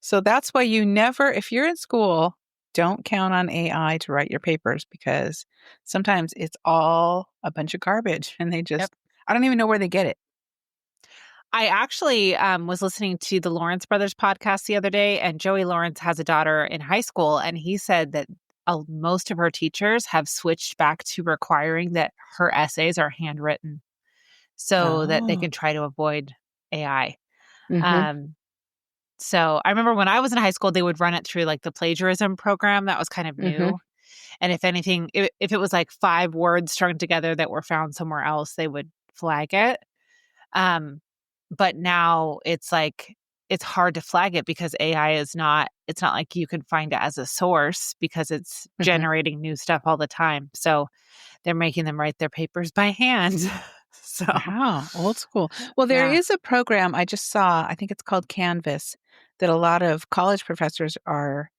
So that's why if you're in school, don't count on AI to write your papers because sometimes it's all a bunch of garbage and Yep. I don't even know where they get it. I actually was listening to the Lawrence Brothers podcast the other day, and Joey Lawrence has a daughter in high school, and he said that most of her teachers have switched back to requiring that her essays are handwritten so that they Oh. can try to avoid AI. Mm-hmm. So I remember when I was in high school, they would run it through like the plagiarism program. That was kind of Mm-hmm. new. And if anything, if it was like 5 words strung together that were found somewhere else, they would flag it. But now it's like, it's hard to flag it because AI it's not like you can find it as a source because it's Mm-hmm. generating new stuff all the time. So they're making them write their papers by hand. So, Wow, old school. Well, there yeah. is a program I just saw, I think it's called Canvas, that a lot of college professors are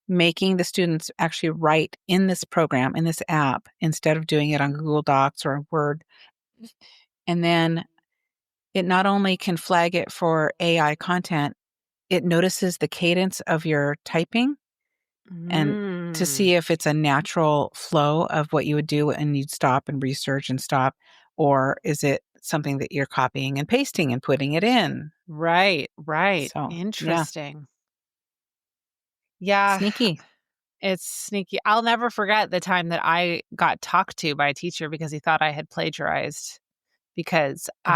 making the students actually write in this program, in this app, instead of doing it on Google Docs or Word. And then it not only can flag it for AI content, it notices the cadence of your typing and to Mm. see if it's a natural flow of what you would do and you'd stop and research and stop, or is it something that you're copying and pasting and putting it in? Right. So, yeah, Interesting. Yeah. sneaky. It's sneaky. I'll never forget the time that I got talked to by a teacher because he thought I had plagiarized because Oh.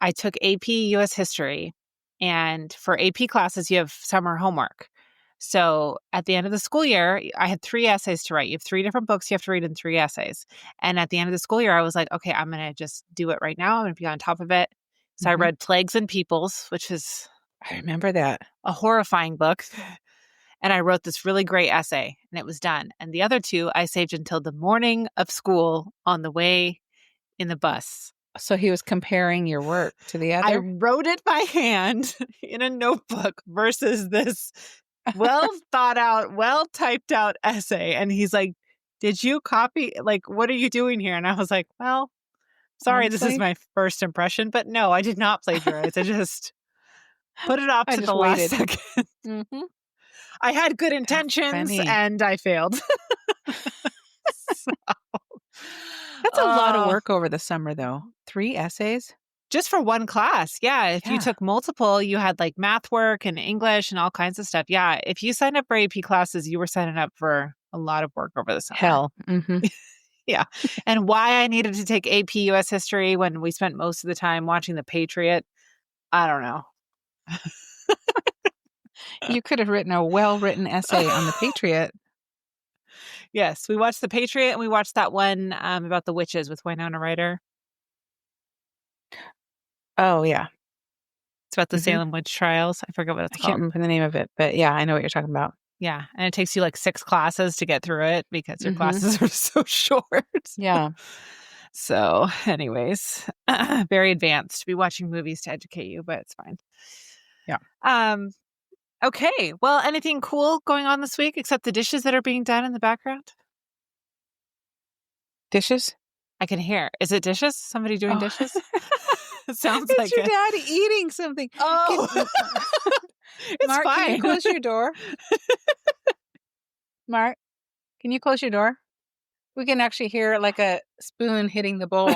I took AP US history, and for AP classes you have summer homework. So at the end of the school year, I had 3 essays to write. You have 3 different books you have to read in 3 essays. And at the end of the school year I was like, okay, I'm going to just do it right now. I'm going to be on top of it. So I Hmm. read Plagues and Peoples, which is I remember that. a horrifying book. And I wrote this really great essay and it was done. And the other 2 I saved until the morning of school on the way in the bus. So he was comparing your work to the I other? wrote it by hand in a notebook versus this well thought out, well typed out essay. And he's like, did you copy? Like, what are you doing here? And I was like, well, sorry, this is Honestly, my first impression, but no, I did not plagiarize. I just put it off I to just the last waited. second. Hmm. I had good That's intentions funny. and I failed. So, That's a lot of uh, work over the summer, though. 3 essays? just for one class. Yeah. If you Yeah. took multiple, you had like math work and English and all kinds of stuff. Yeah. If you signed up for AP classes, you were signing up for a lot of work over the summer. Hell. Hmm. Yeah. And why I needed to take AP US history when we spent most of the time watching The Patriot, I don't know. You could have written a well-written essay on the Patriot. Yes. We watched The Patriot and we watched that one about the witches with Winona Ryder. Oh, yeah. It's about the Hmm. Salem witch trials. I forget what I it's can't called. remember the name of it, but yeah, I know what you're talking about. Yeah. And it takes you like 6 classes to get through it because your Hmm. classes are so short. Yeah. So, anyways, very advanced. Be watching movies to educate you, but it's fine. Yeah. Um, okay. Well, anything cool going on this week except the dishes that are being done in the background? Dishes? I can hear. Is it dishes? Somebody doing Oh. dishes? It sounds It's like your it. dad eating something. Oh, it's Mark, can you fine. close your door? Mark, can you close your door? We can actually hear like a spoon hitting the bowl.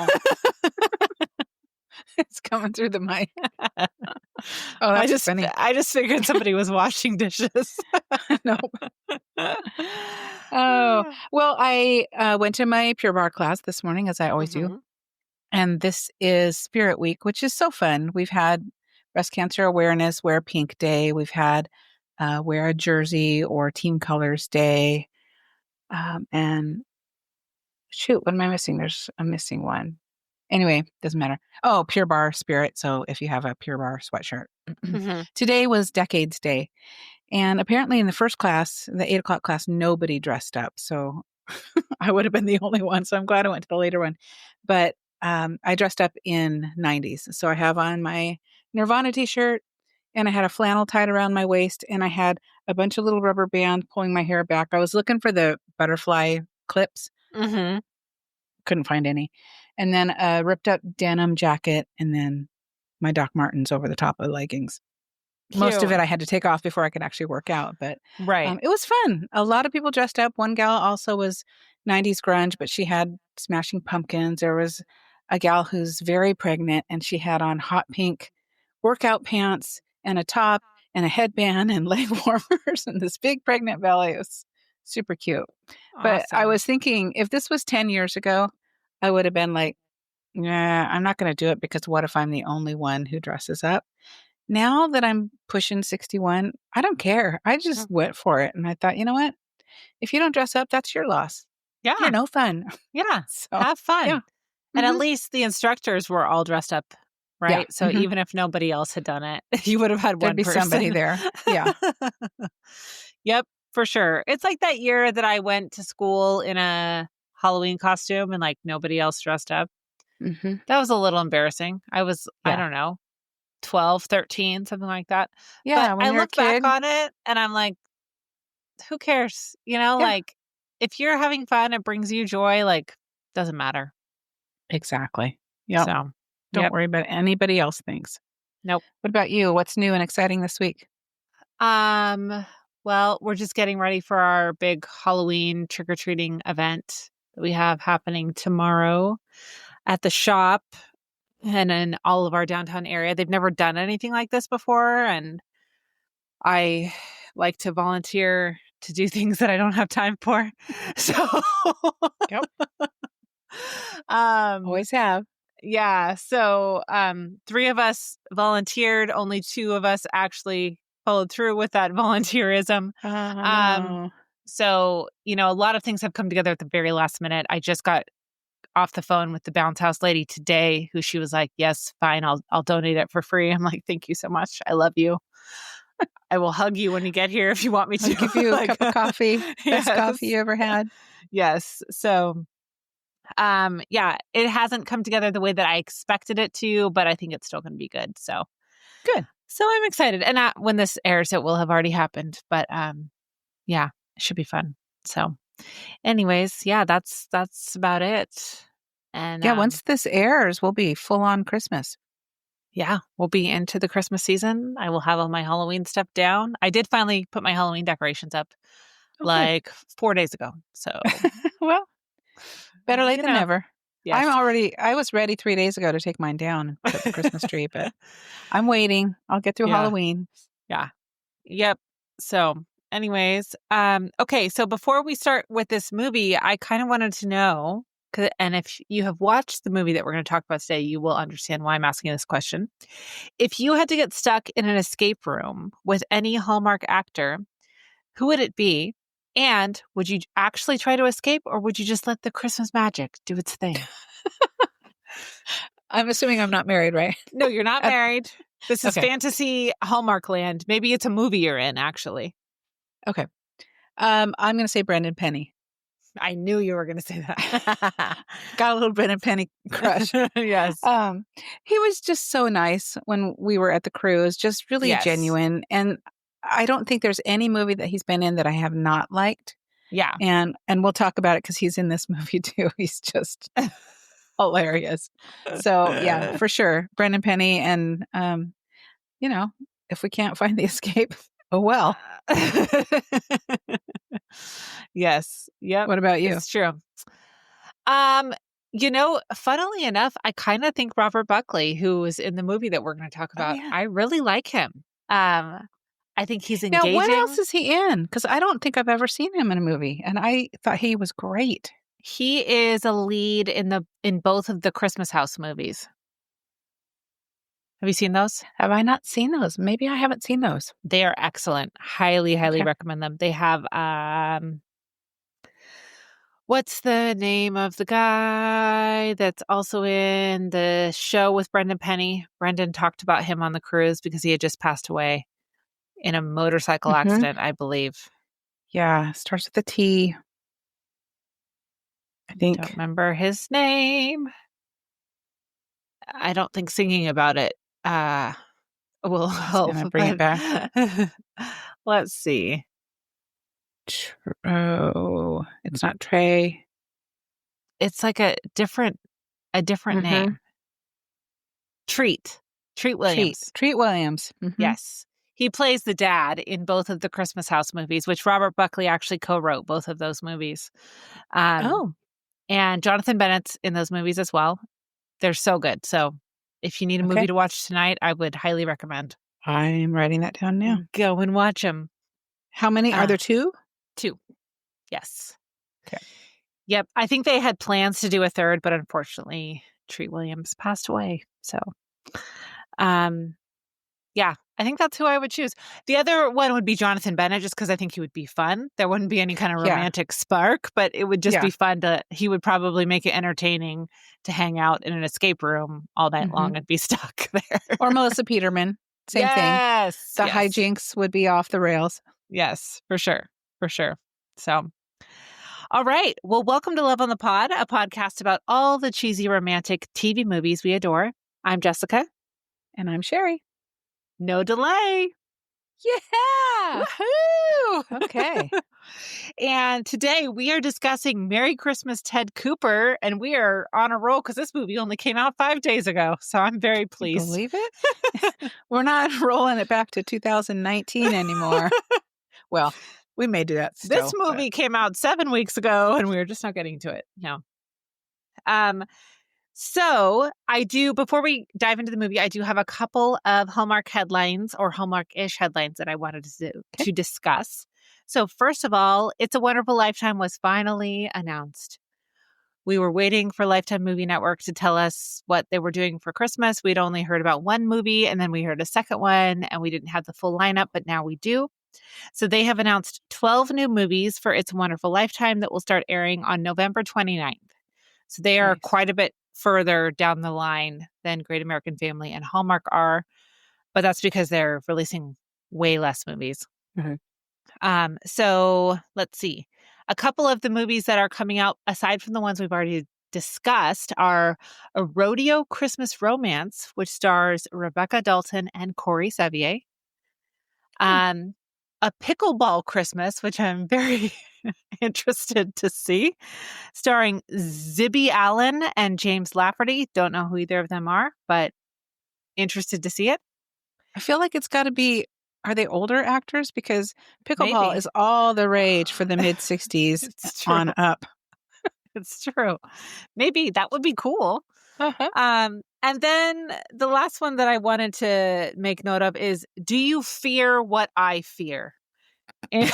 It's coming through the mic. Oh, that's funny. I just figured somebody was washing dishes. No. Oh, well, I went to my Pure Barre class this morning, as I always do. Mm-hmm. And this is Spirit Week, which is so fun. We've had Breast Cancer Awareness, Wear Pink Day. We've had Wear a Jersey or Team Colors Day. And shoot, what am I missing? I'm missing one. Anyway, doesn't matter. Oh, Pure Barre Spirit. So if you have a Pure Barre sweatshirt. Mm-hmm. Today was Decades Day. And apparently in the first class, the 8 o'clock class, nobody dressed up. So I would have been the only one. So I'm glad I went to the later one. But I dressed up in 90s. So I have on my Nirvana t-shirt and I had a flannel tied around my waist and I had a bunch of little rubber band pulling my hair back. I was looking for the butterfly clips. Mm-hmm. Couldn't find any. And then a ripped up denim jacket and then my Doc Martens over the top of leggings. most of Cute. it I had to take off before I could actually work out. But Right. it was fun. A lot of people dressed up. One gal also was 90s grunge, but she had Smashing Pumpkins. There was a gal who's very pregnant, and she had on hot pink workout pants and a top and a headband and leg warmers and this big pregnant belly. It was super cute. But I Awesome. was thinking, if this was 10 years ago, I would have been like, yeah, I'm not going to do it because what if I'm the only one who dresses up? Now that I'm pushing 61, I don't care. I just went for it. And I thought, you know what? If you don't dress up, that's your loss. You're Yeah. no fun. Yeah. So, Have fun. yeah. And at Hmm. least the instructors were all dressed up, Yeah. right? So Hmm. even if nobody else had done it, you would have had There'd one be somebody person. there. Yeah. Yep, for sure. It's like that year that I went to school in a Halloween costume and like nobody else dressed up. Hmm. That was a little embarrassing. I was, I Yeah. don't know, 12, 13, something like that. But Yeah. When I you're a look back kid. on it and I'm like, who cares? You know, Yeah. like if you're having fun, it brings you joy, like doesn't matter. Exactly. Yep. So, Don't yep. worry about anybody else thinks. Nope. What about you? What's new and exciting this week? Um, well, we're just getting ready for our big Halloween trick-or-treating event that we have happening tomorrow at the shop and in all of our downtown area. They've never done anything like this before, and I like to volunteer to do things that I don't have time for. So, Yep. um, Always have. yeah. So, three of us volunteered. Only two of us actually followed through with that volunteerism. Oh, Um, no. so, you know, a lot of things have come together at the very last minute. I just got off the phone with the bounce house lady today, who she was like, "Yes, fine, I'll donate it for free." I'm like, "Thank you so much. I love you. I will hug you when you get here if you want me I'll to." give you a Like, cup of coffee. Best coffee yes, you ever had. yes. So, yeah, it hasn't come together the way that I expected it to, but I think it's still going to be good. So, Good. I'm excited. And when this airs, it will have already happened. But yeah, it should be fun. So, anyways, yeah, that's about it. And Yeah, once this airs, we'll be full on Christmas. yeah, we'll be into the Christmas season. I will have all my Halloween stuff down. I did finally put my Halloween decorations up Oh, good. like 4 days ago. So, Well, better late you than know, never. yes. I was ready 3 days ago to take mine down and put up the Christmas tree, but I'm waiting. I'll get through Yeah. Halloween. Yeah. Yep. So, anyways, okay. So before we start with this movie, I kind of wanted to know, and if you have watched the movie that we're going to talk about today, you will understand why I'm asking this question. If you had to get stuck in an escape room with any Hallmark actor, who would it be? And would you actually try to escape, or would you just let the Christmas magic do its thing? I'm assuming I'm not married, right? No, you're not Uh, married. This is okay. fantasy Hallmark land. Maybe it's a movie you're in, actually. Okay. I'm going to say Brendan Penny. I knew you were going to say that. Got a little Brendan Penny crush. Yes. He was just so nice when we were at the cruise, just really Yes. genuine. And I don't think there's any movie that he's been in that I have not liked. Yeah. And we'll talk about it because he's in this movie too. He's just hilarious. So yeah, for sure, Brendan Penny. And you know, if we can't find the escape, oh well. Yes. Yep. What about you? It's true. Um, you know, funnily enough, I kind of think Robert Buckley, who was in the movie that we're going to talk Oh about, yeah. I really like him. I think he's Now, what engaging. else is he in? Because I don't think I've ever seen him in a movie, and I thought he was great. He is a lead in both of the Christmas House movies. Have you seen those? Have I not seen those? Maybe I haven't seen those. They are excellent. Highly, highly Okay. recommend them. They have what's the name of the guy that's also in the show with Brendan Penny? Brendan talked about him on the cruise because he had just passed away in a motorcycle Hmm. accident, I believe. Yeah, starts with a T. I Don't think. remember his name. I don't think singing about it will It's help, gonna bring it but back. let's see. Oh, it's not Trey. It's like a different Mm-hmm. name. Treat Treat Williams. Williams. Mm-hmm. Yes. He plays the dad in both of the Christmas House movies, which Robert Buckley actually co-wrote both of those movies. Oh, And Jonathan Bennett's in those movies as well. They're so good. So if you need a movie okay. to watch tonight, I would highly recommend. I'm writing that down now. Go and watch them. How many? Are there 2? 2. Yes. Okay. Yep. I think they had plans to do a third, but unfortunately, Treat Williams passed away. So, yeah, I think that's who I would choose. The other one would be Jonathan Bennett, just because I think he would be fun. There wouldn't be any kind of romantic spark, but it would just be fun he would probably make it entertaining to hang out in an escape room all night long and be stuck there. Or Melissa Peterman. Same thing. Yes. The hijinks would be off the rails. Yes, for sure. For sure. So, all right. Well, welcome to Love on the Pod, a podcast about all the cheesy romantic TV movies we adore. I'm Jessica. And I'm Sherri. No delay. Yeah. Woohoo! Okay. And today we are discussing Merry Christmas, Ted Cooper, and we are on a roll because this movie only came out 5 days ago. So I'm very pleased. Believe it? We're not rolling it back to 2019 anymore. Well, we may do that still. This movie came out 7 weeks ago and we were just not getting to it. No. So before we dive into the movie, I do have a couple of Hallmark headlines or Hallmark-ish headlines that I wanted to discuss. So first of all, It's a Wonderful Lifetime was finally announced. We were waiting for Lifetime Movie Network to tell us what they were doing for Christmas. We'd only heard about one movie and then we heard a second one and we didn't have the full lineup, but now we do. So they have announced 12 new movies for It's a Wonderful Lifetime that will start airing on November 29th. So they are quite a bit further down the line than Great American Family and Hallmark are, but that's because they're releasing way less movies. Mm-hmm. So let's see. A couple of the movies that are coming out, aside from the ones we've already discussed, are A Rodeo Christmas Romance, which stars Rebecca Dalton and Corey Sevier. A Pickleball Christmas, which I'm very interested to see, starring Zibby Allen and James Lafferty. Don't know who either of them are, but interested to see it. I feel like it's got to be, are they older actors? Because pickleball Maybe. is all the rage for the mid-60s on up. It's true. Maybe that would be cool. Uh-huh. And then the last one that I wanted to make note of is, Do You Fear What I Fear? And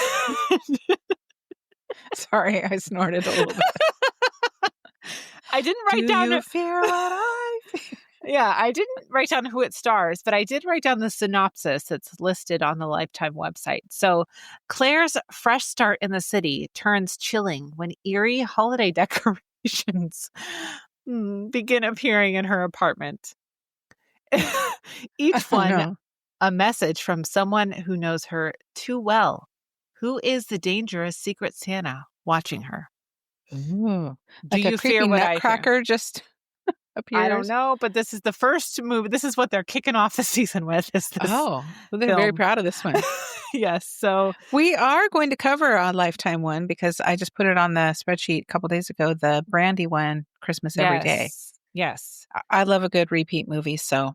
Sorry, I snorted a little bit. I didn't write down. Do you fear what I fear? Yeah, I didn't write down who it stars, but I did write down the synopsis that's listed on the Lifetime website. So, Claire's fresh start in the city turns chilling when eerie holiday decorations begin appearing in her apartment. Each one a message from someone who knows her too well. Who is the dangerous secret Santa watching her? Ooh, Do like you a fear creepy what I fear? nutcracker just appears? I don't know, but this is the first movie. This is what they're kicking off the season with. Is this well, they're very proud of this one. Yes. So we are going to cover a Lifetime one because I just put it on the spreadsheet a couple days ago, the Brandy one, Christmas Every Day. Yes. I love a good repeat movie, so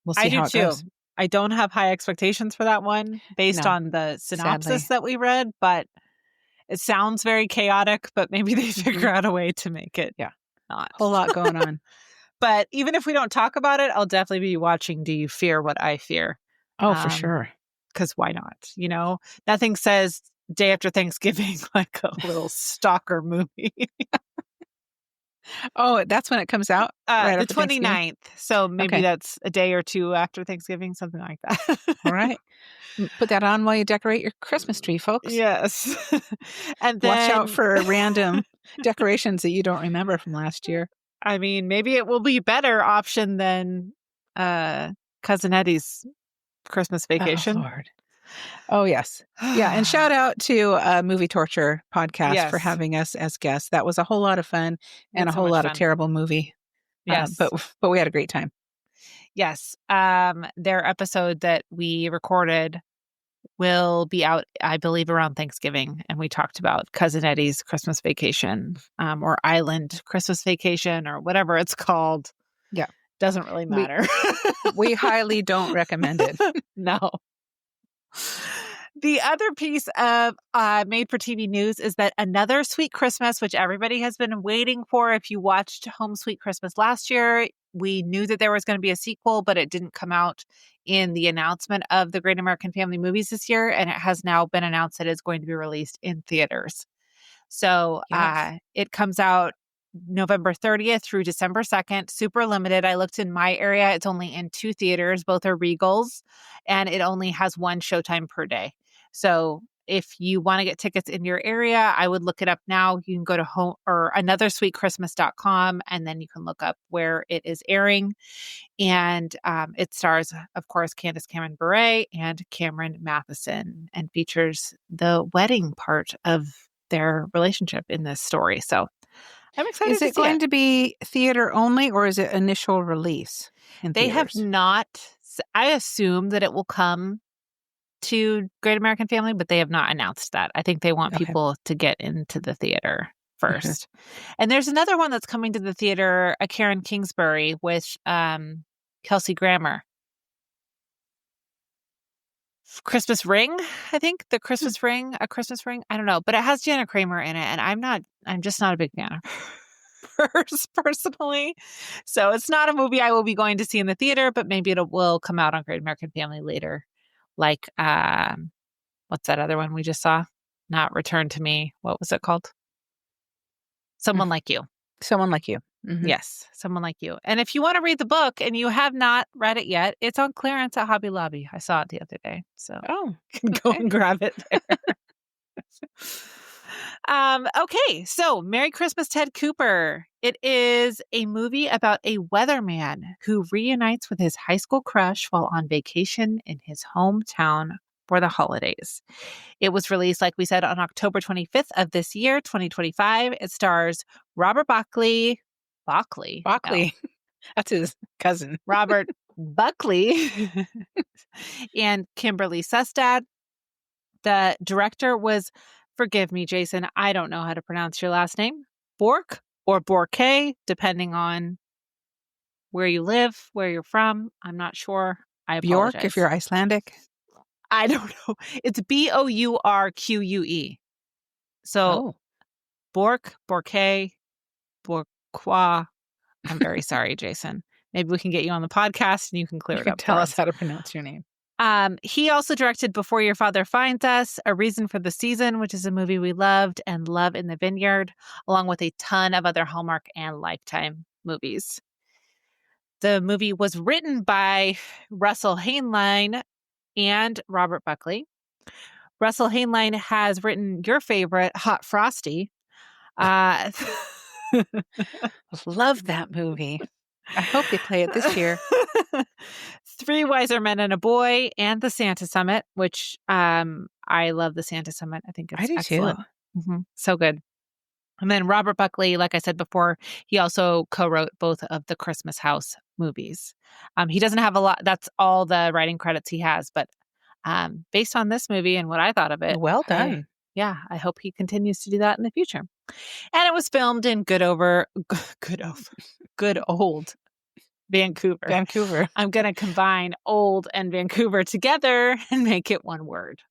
we'll see how it goes. I don't have high expectations for that one based on the synopsis that we read, but it sounds very chaotic, but maybe they figure out a way to make it not. Whole lot going on. But even if we don't talk about it, I'll definitely be watching Do You Fear What I Fear? Oh, for sure. Because why not? You know, nothing says day after Thanksgiving like a little stalker movie. Oh, that's when it comes out? Right, the 29th. So maybe that's a day or two after Thanksgiving, something like that. All right. Put that on while you decorate your Christmas tree, folks. Yes. And then watch out for random decorations that you don't remember from last year. I mean, maybe it will be a better option than Cousin Eddie's Christmas Vacation. Oh, Lord. Oh, yes. Yeah. And shout out to Movie Torture podcast for having us as guests. That was a whole lot of fun and a whole lot of terrible movie. Yes. But we had a great time. Yes. Their episode that we recorded will be out, I believe, around Thanksgiving. And we talked about Cousin Eddie's Christmas Vacation or Island Christmas Vacation or whatever it's called. Yeah. Doesn't really matter. We highly don't recommend it. No. The other piece of made for TV news is that Another Sweet Christmas, which everybody has been waiting for. If you watched Home Sweet Christmas last year, we knew that there was going to be a sequel, but it didn't come out in the announcement of the Great American Family movies this year. And it has now been announced that it's going to be released in theaters. So Yes. it comes out November 30th through December 2nd, super limited. I looked in my area. It's only in 2 theaters. Both are Regals, and it only has 1 showtime per day. So if you want to get tickets in your area, I would look it up now. You can go to home or anothersweetchristmas.com, and then you can look up where it is airing. And it stars, of course, Candace Cameron Bure and Cameron Matheson, and features the wedding part of their relationship in this story. So I'm excited Is to it see going it. to be theater only, or is it initial release in They have theaters? not, I assume that it will come to Great American Family, but they have not announced that. I think they want Okay. people to get into the theater first. And there's another one that's coming to the theater, a Karen Kingsbury with Kelsey Grammer. Christmas Ring, I think. The Christmas Ring, a Christmas Ring. I don't know, but it has Jana Kramer in it, and I'm just not a big fan of hers personally. So it's not a movie I will be going to see in the theater, but maybe it will come out on Great American Family later. Like, what's that other one we just saw? Not Return to Me. What was it called? Someone Like You. Someone Like You. Mm-hmm. Yes, Someone Like You. And if you want to read the book and you have not read it yet, it's on clearance at Hobby Lobby. I saw it the other day. So Oh, you can go okay. and grab it there. Okay, so Merry Christmas, Ted Cooper. It is a movie about a weatherman who reunites with his high school crush while on vacation in his hometown for the holidays. It was released, like we said, on October 25th of this year, 2025. It stars Robert Buckley. Buckley? No. Buckley. That's his cousin. Robert Buckley and Kimberley Sustad. The director was, forgive me, Jason, I don't know how to pronounce your last name, Bork or Borke, depending on where you live, where you're from. I'm not sure. I Bjork, apologize. if you're Icelandic. I don't know. It's Bourque. So Oh, Bork, Borke, Borqua. I'm very sorry, Jason. Maybe we can get you on the podcast and you can clear you it can up tell for us us. how to pronounce your name. He also directed Before Your Father Finds Us, A Reason for the Season, which is a movie we loved, and Love in the Vineyard, along with a ton of other Hallmark and Lifetime movies. The movie was written by Russell Hainline and Robert Buckley. Russell Hainline has written your favorite, Hot Frosty. Love that movie. I hope they play it this year. Three Wiser Men and a Boy, and the Santa Summit, which I love the Santa Summit. I think I it's do excellent. too. So good. And then Robert Buckley, like I said before, he also co-wrote both of the Christmas House movies. He doesn't have a lot. That's all the writing credits he has. But based on this movie and what I thought of it, Well done. I hope he continues to do that in the future. And it was filmed in good old Vancouver. Vancouver. I'm going to combine old and Vancouver together and make it one word.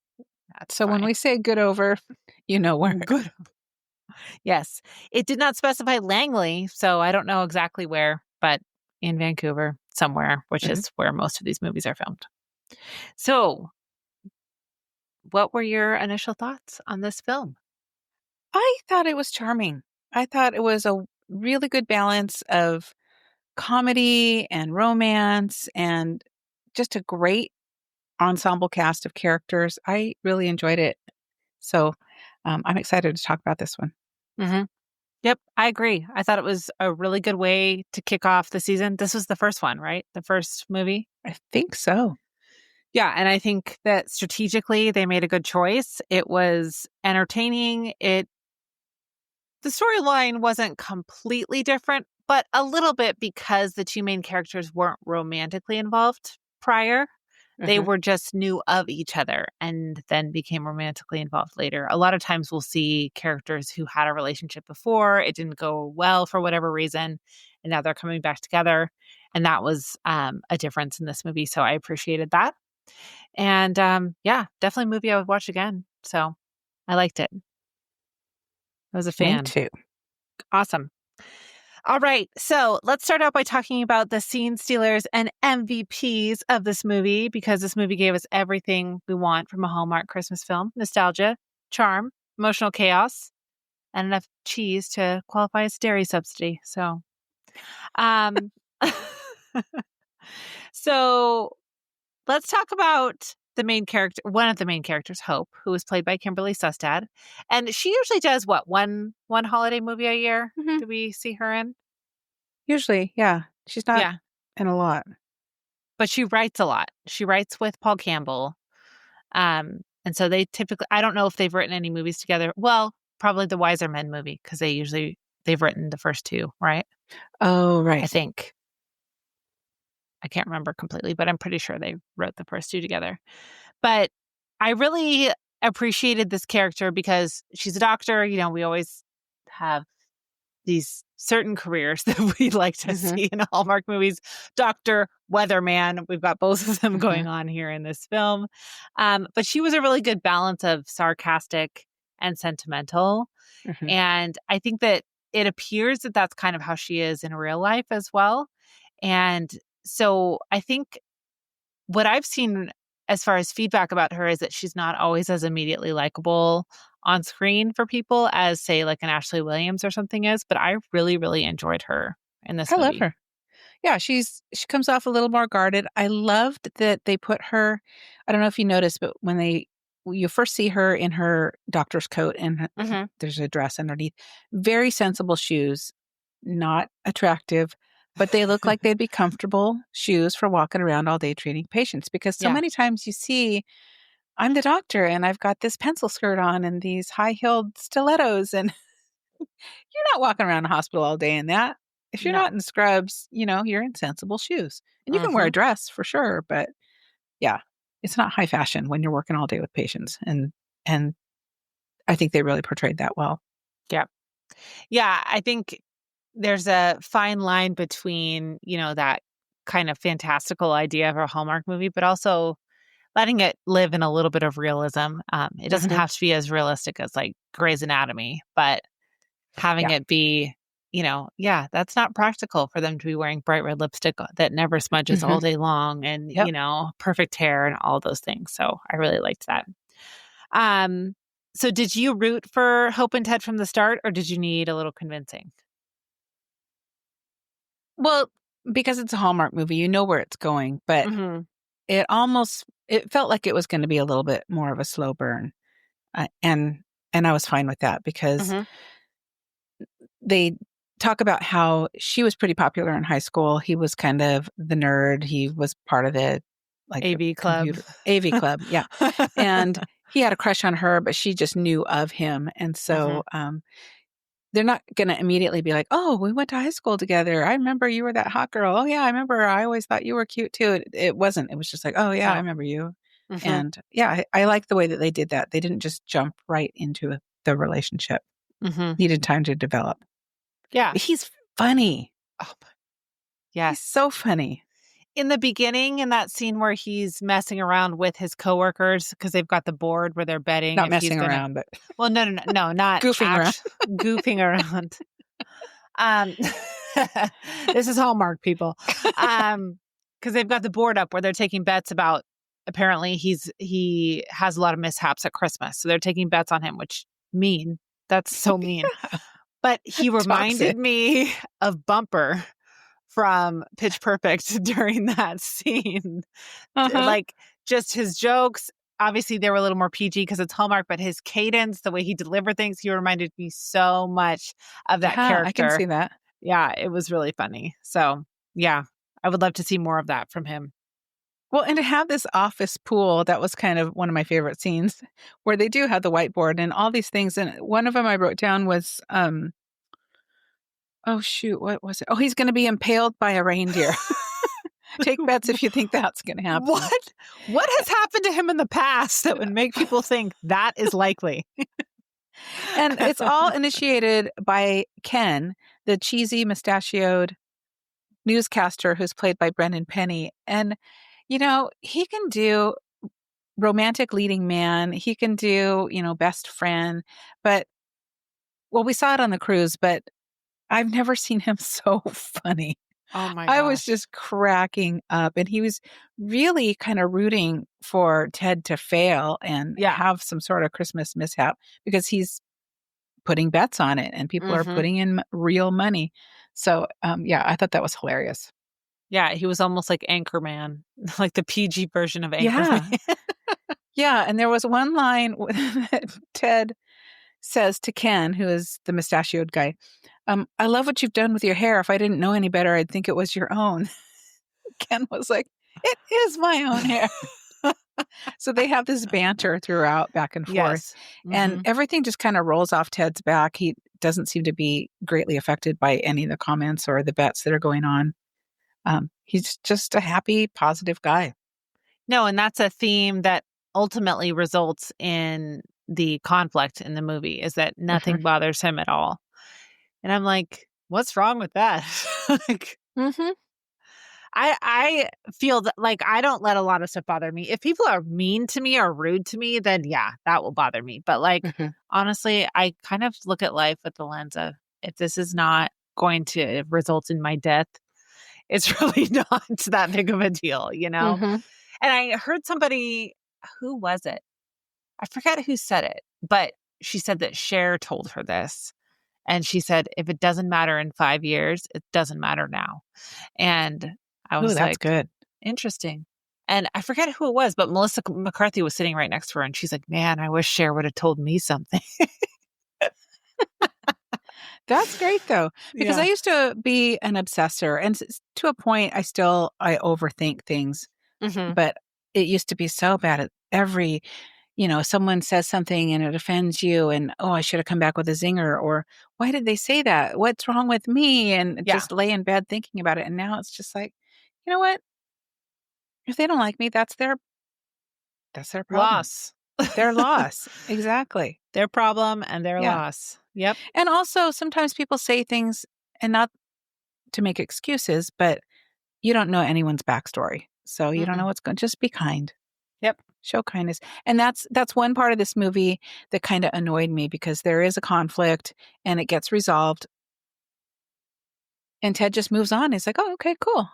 That's So when fine. we say good over, you know where. Good. Yes. It did not specify Langley, so I don't know exactly where, but in Vancouver somewhere, which is where most of these movies are filmed. So what were your initial thoughts on this film? I thought it was charming. I thought it was a really good balance of comedy and romance and just a great ensemble cast of characters. I really enjoyed it. So I'm excited to talk about this one. Mm-hmm. Yep, I agree. I thought it was a really good way to kick off the season. This was the first one, right? The first movie? I think so. Yeah, and I think that strategically they made a good choice. It was entertaining. The storyline wasn't completely different, but a little bit because the two main characters weren't romantically involved prior. They were just knew of each other and then became romantically involved later. A lot of times we'll see characters who had a relationship before, it didn't go well for whatever reason, and now they're coming back together. And that was a difference in this movie. So I appreciated that. And yeah, definitely a movie I would watch again. So I liked it. I was a Me fan. too. Awesome. All right. So let's start out by talking about the scene stealers and MVPs of this movie, because this movie gave us everything we want from a Hallmark Christmas film: nostalgia, charm, emotional chaos, and enough cheese to qualify as dairy subsidy. So, um, so let's talk about the main character, one of the main characters, Hope, who was played by Kimberley Sustad. And she usually does what, one holiday movie a year? Hmm. Do we see her in? Usually, yeah. She's not Yeah. in a lot. But she writes a lot. She writes with Paul Campbell. And so they typically, I don't know if they've written any movies together. Well, probably the Wiser Men movie, because they've written the first two, right? Oh, I right. think. I can't remember completely, but I'm pretty sure they wrote the first two together. But I really appreciated this character because she's a doctor. You know, we always have these certain careers that we like to Hmm. see in Hallmark movies. Doctor, weatherman. We've got both of them Hmm. going on here in this film. But she was a really good balance of sarcastic and sentimental. Hmm. And I think that it appears that that's kind of how she is in real life as well. And so I think what I've seen as far as feedback about her is that she's not always as immediately likable on screen for people as, say, like an Ashley Williams or something is. But I really, really enjoyed her in this I love movie. her. Yeah, she comes off a little more guarded. I loved that they put her. I don't know if you noticed, but when you first see her in her doctor's coat and Hmm. there's a dress underneath, very sensible shoes, not attractive, but they look like they'd be comfortable shoes for walking around all day treating patients. Because so Yeah. many times you see, I'm the doctor and I've got this pencil skirt on and these high-heeled stilettos, and you're not walking around a hospital all day in that. If you're not No. in scrubs, you're in sensible shoes. And you can wear Hmm. a dress for sure, but yeah, it's not high fashion when you're working all day with patients. And I think they really portrayed that well. Yeah. Yeah. I think there's a fine line between, that kind of fantastical idea of a Hallmark movie, but also letting it live in a little bit of realism. It doesn't Mhm. have to be as realistic as like Grey's Anatomy, but having Yeah. it be, yeah, that's not practical for them to be wearing bright red lipstick that never smudges all Mhm. day long and, Yep. perfect hair and all those things. So I really liked that. Um, so did you root for Hope and Ted from the start, or did you need a little convincing? Well, because it's a Hallmark movie, you know where it's going, but Hmm. it felt like it was going to be a little bit more of a slow burn. Uh, and and I was fine with that because Hmm. they talk about how she was pretty popular in high school. He was kind of the nerd. He was part of the AV club. computer AV club. Yeah. And he had a crush on her, but she just knew of him. And Hmm. so, they're not going to immediately be like, "Oh, we went to high school together. I remember you were that hot girl. Oh yeah, I remember. I always thought you were cute too." It wasn't. It was just like, "Oh yeah, I No. remember you." Hmm. And yeah, I like the way that they did that. They didn't just jump right into the relationship. Hmm. Needed time to develop. Yeah. He's funny. Oh, He's yes. so funny. In the beginning, in that scene where he's messing around with his coworkers because they've got the board where they're betting Not if he's messing gonna. around, but Well, no, no, no, no, not goofing around. goofing around. Um, this is Hallmark, people. Because they've got the board up where they're taking bets about. Apparently, he has a lot of mishaps at Christmas, so they're taking bets on him, which mean. That's so mean. But he reminded Toxic. me of Bumper from Pitch Perfect during that scene. Uh-huh. Like, just his jokes. Obviously, they were a little more PG because it's Hallmark, but his cadence, the way he delivered things, he reminded me so much of that Yeah, I can character. see that. Yeah, it was really funny. So, yeah, I would love to see more of that from him. Well, and to have this office pool, that was kind of one of my favorite scenes where they do have the whiteboard and all these things. And one of them I wrote down was, oh shoot, what was it? Oh, he's going to be impaled by a reindeer. Take bets if you think that's going to happen. What? What has happened to him in the past that would make people think that is likely? And it's all initiated by Ken, the cheesy mustachioed newscaster who's played by Brendan Penny. And He can do romantic leading man. He can do, best friend. But, well, we saw it on the cruise, but I've never seen him so funny. Oh my I was gosh. just cracking up, and he was really kind of rooting for Ted to fail and Yeah. have some sort of Christmas mishap because he's putting bets on it and people are Mhm. putting in real money. So, yeah, I thought that was hilarious. Yeah, he was almost like Anchorman, like the PG version of Anchorman. Yeah. Yeah, and there was one line that Ted says to Ken, who is the mustachioed guy, "I love what you've done with your hair. If I didn't know any better, I'd think it was your own." Ken was like, "It is my own hair." So they have this banter throughout, back and forth, Yes. and Mhm. everything just kinda rolls off Ted's back. He doesn't seem to be greatly affected by any of the comments or the bets that are going on. He's just a happy, positive guy. No, and that's a theme that ultimately results in the conflict in the movie is that Mhm. nothing bothers him at all. And I'm like, "What's wrong with that?" Like, Mhm. I feel that, like, I don't let a lot of stuff bother me. If people are mean to me or rude to me, then yeah, that will bother me. But, like, Mhm. honestly, I kind of look at life with the lens of, if this is not going to result in my death, it's really not that big of a deal, you know? Mhm. And I heard somebody, who was it? I forget who said it, but she said that Cher told her this. And she said, if it doesn't matter in 5 years, it doesn't matter now. And I Ooh, was that's like, good. interesting. And I forget who it was, but Melissa McCarthy was sitting right next to her. And she's like, man, I wish Cher would have told me something. That's great though, because I Yeah. used to be an obsessor, and to a point, I overthink things, Hmm. but it used to be so bad at someone says something and it offends you, and oh, I should have come back with a zinger, or why did they say that? What's wrong with me? And Yeah. just lay in bed thinking about it. And now it's just like, you know what? If they don't like me, that's their problem. Loss. Their loss. Exactly. Their problem and their Yeah. loss. Yep. And also, sometimes people say things, and not to make excuses, but you don't know anyone's backstory. So you don't know Mm-mm. what's going, just be kind. Yep. Show kindness. And that's one part of this movie that kind of annoyed me because there is a conflict and it gets resolved and Ted just moves on. He's like, "Oh, okay, cool."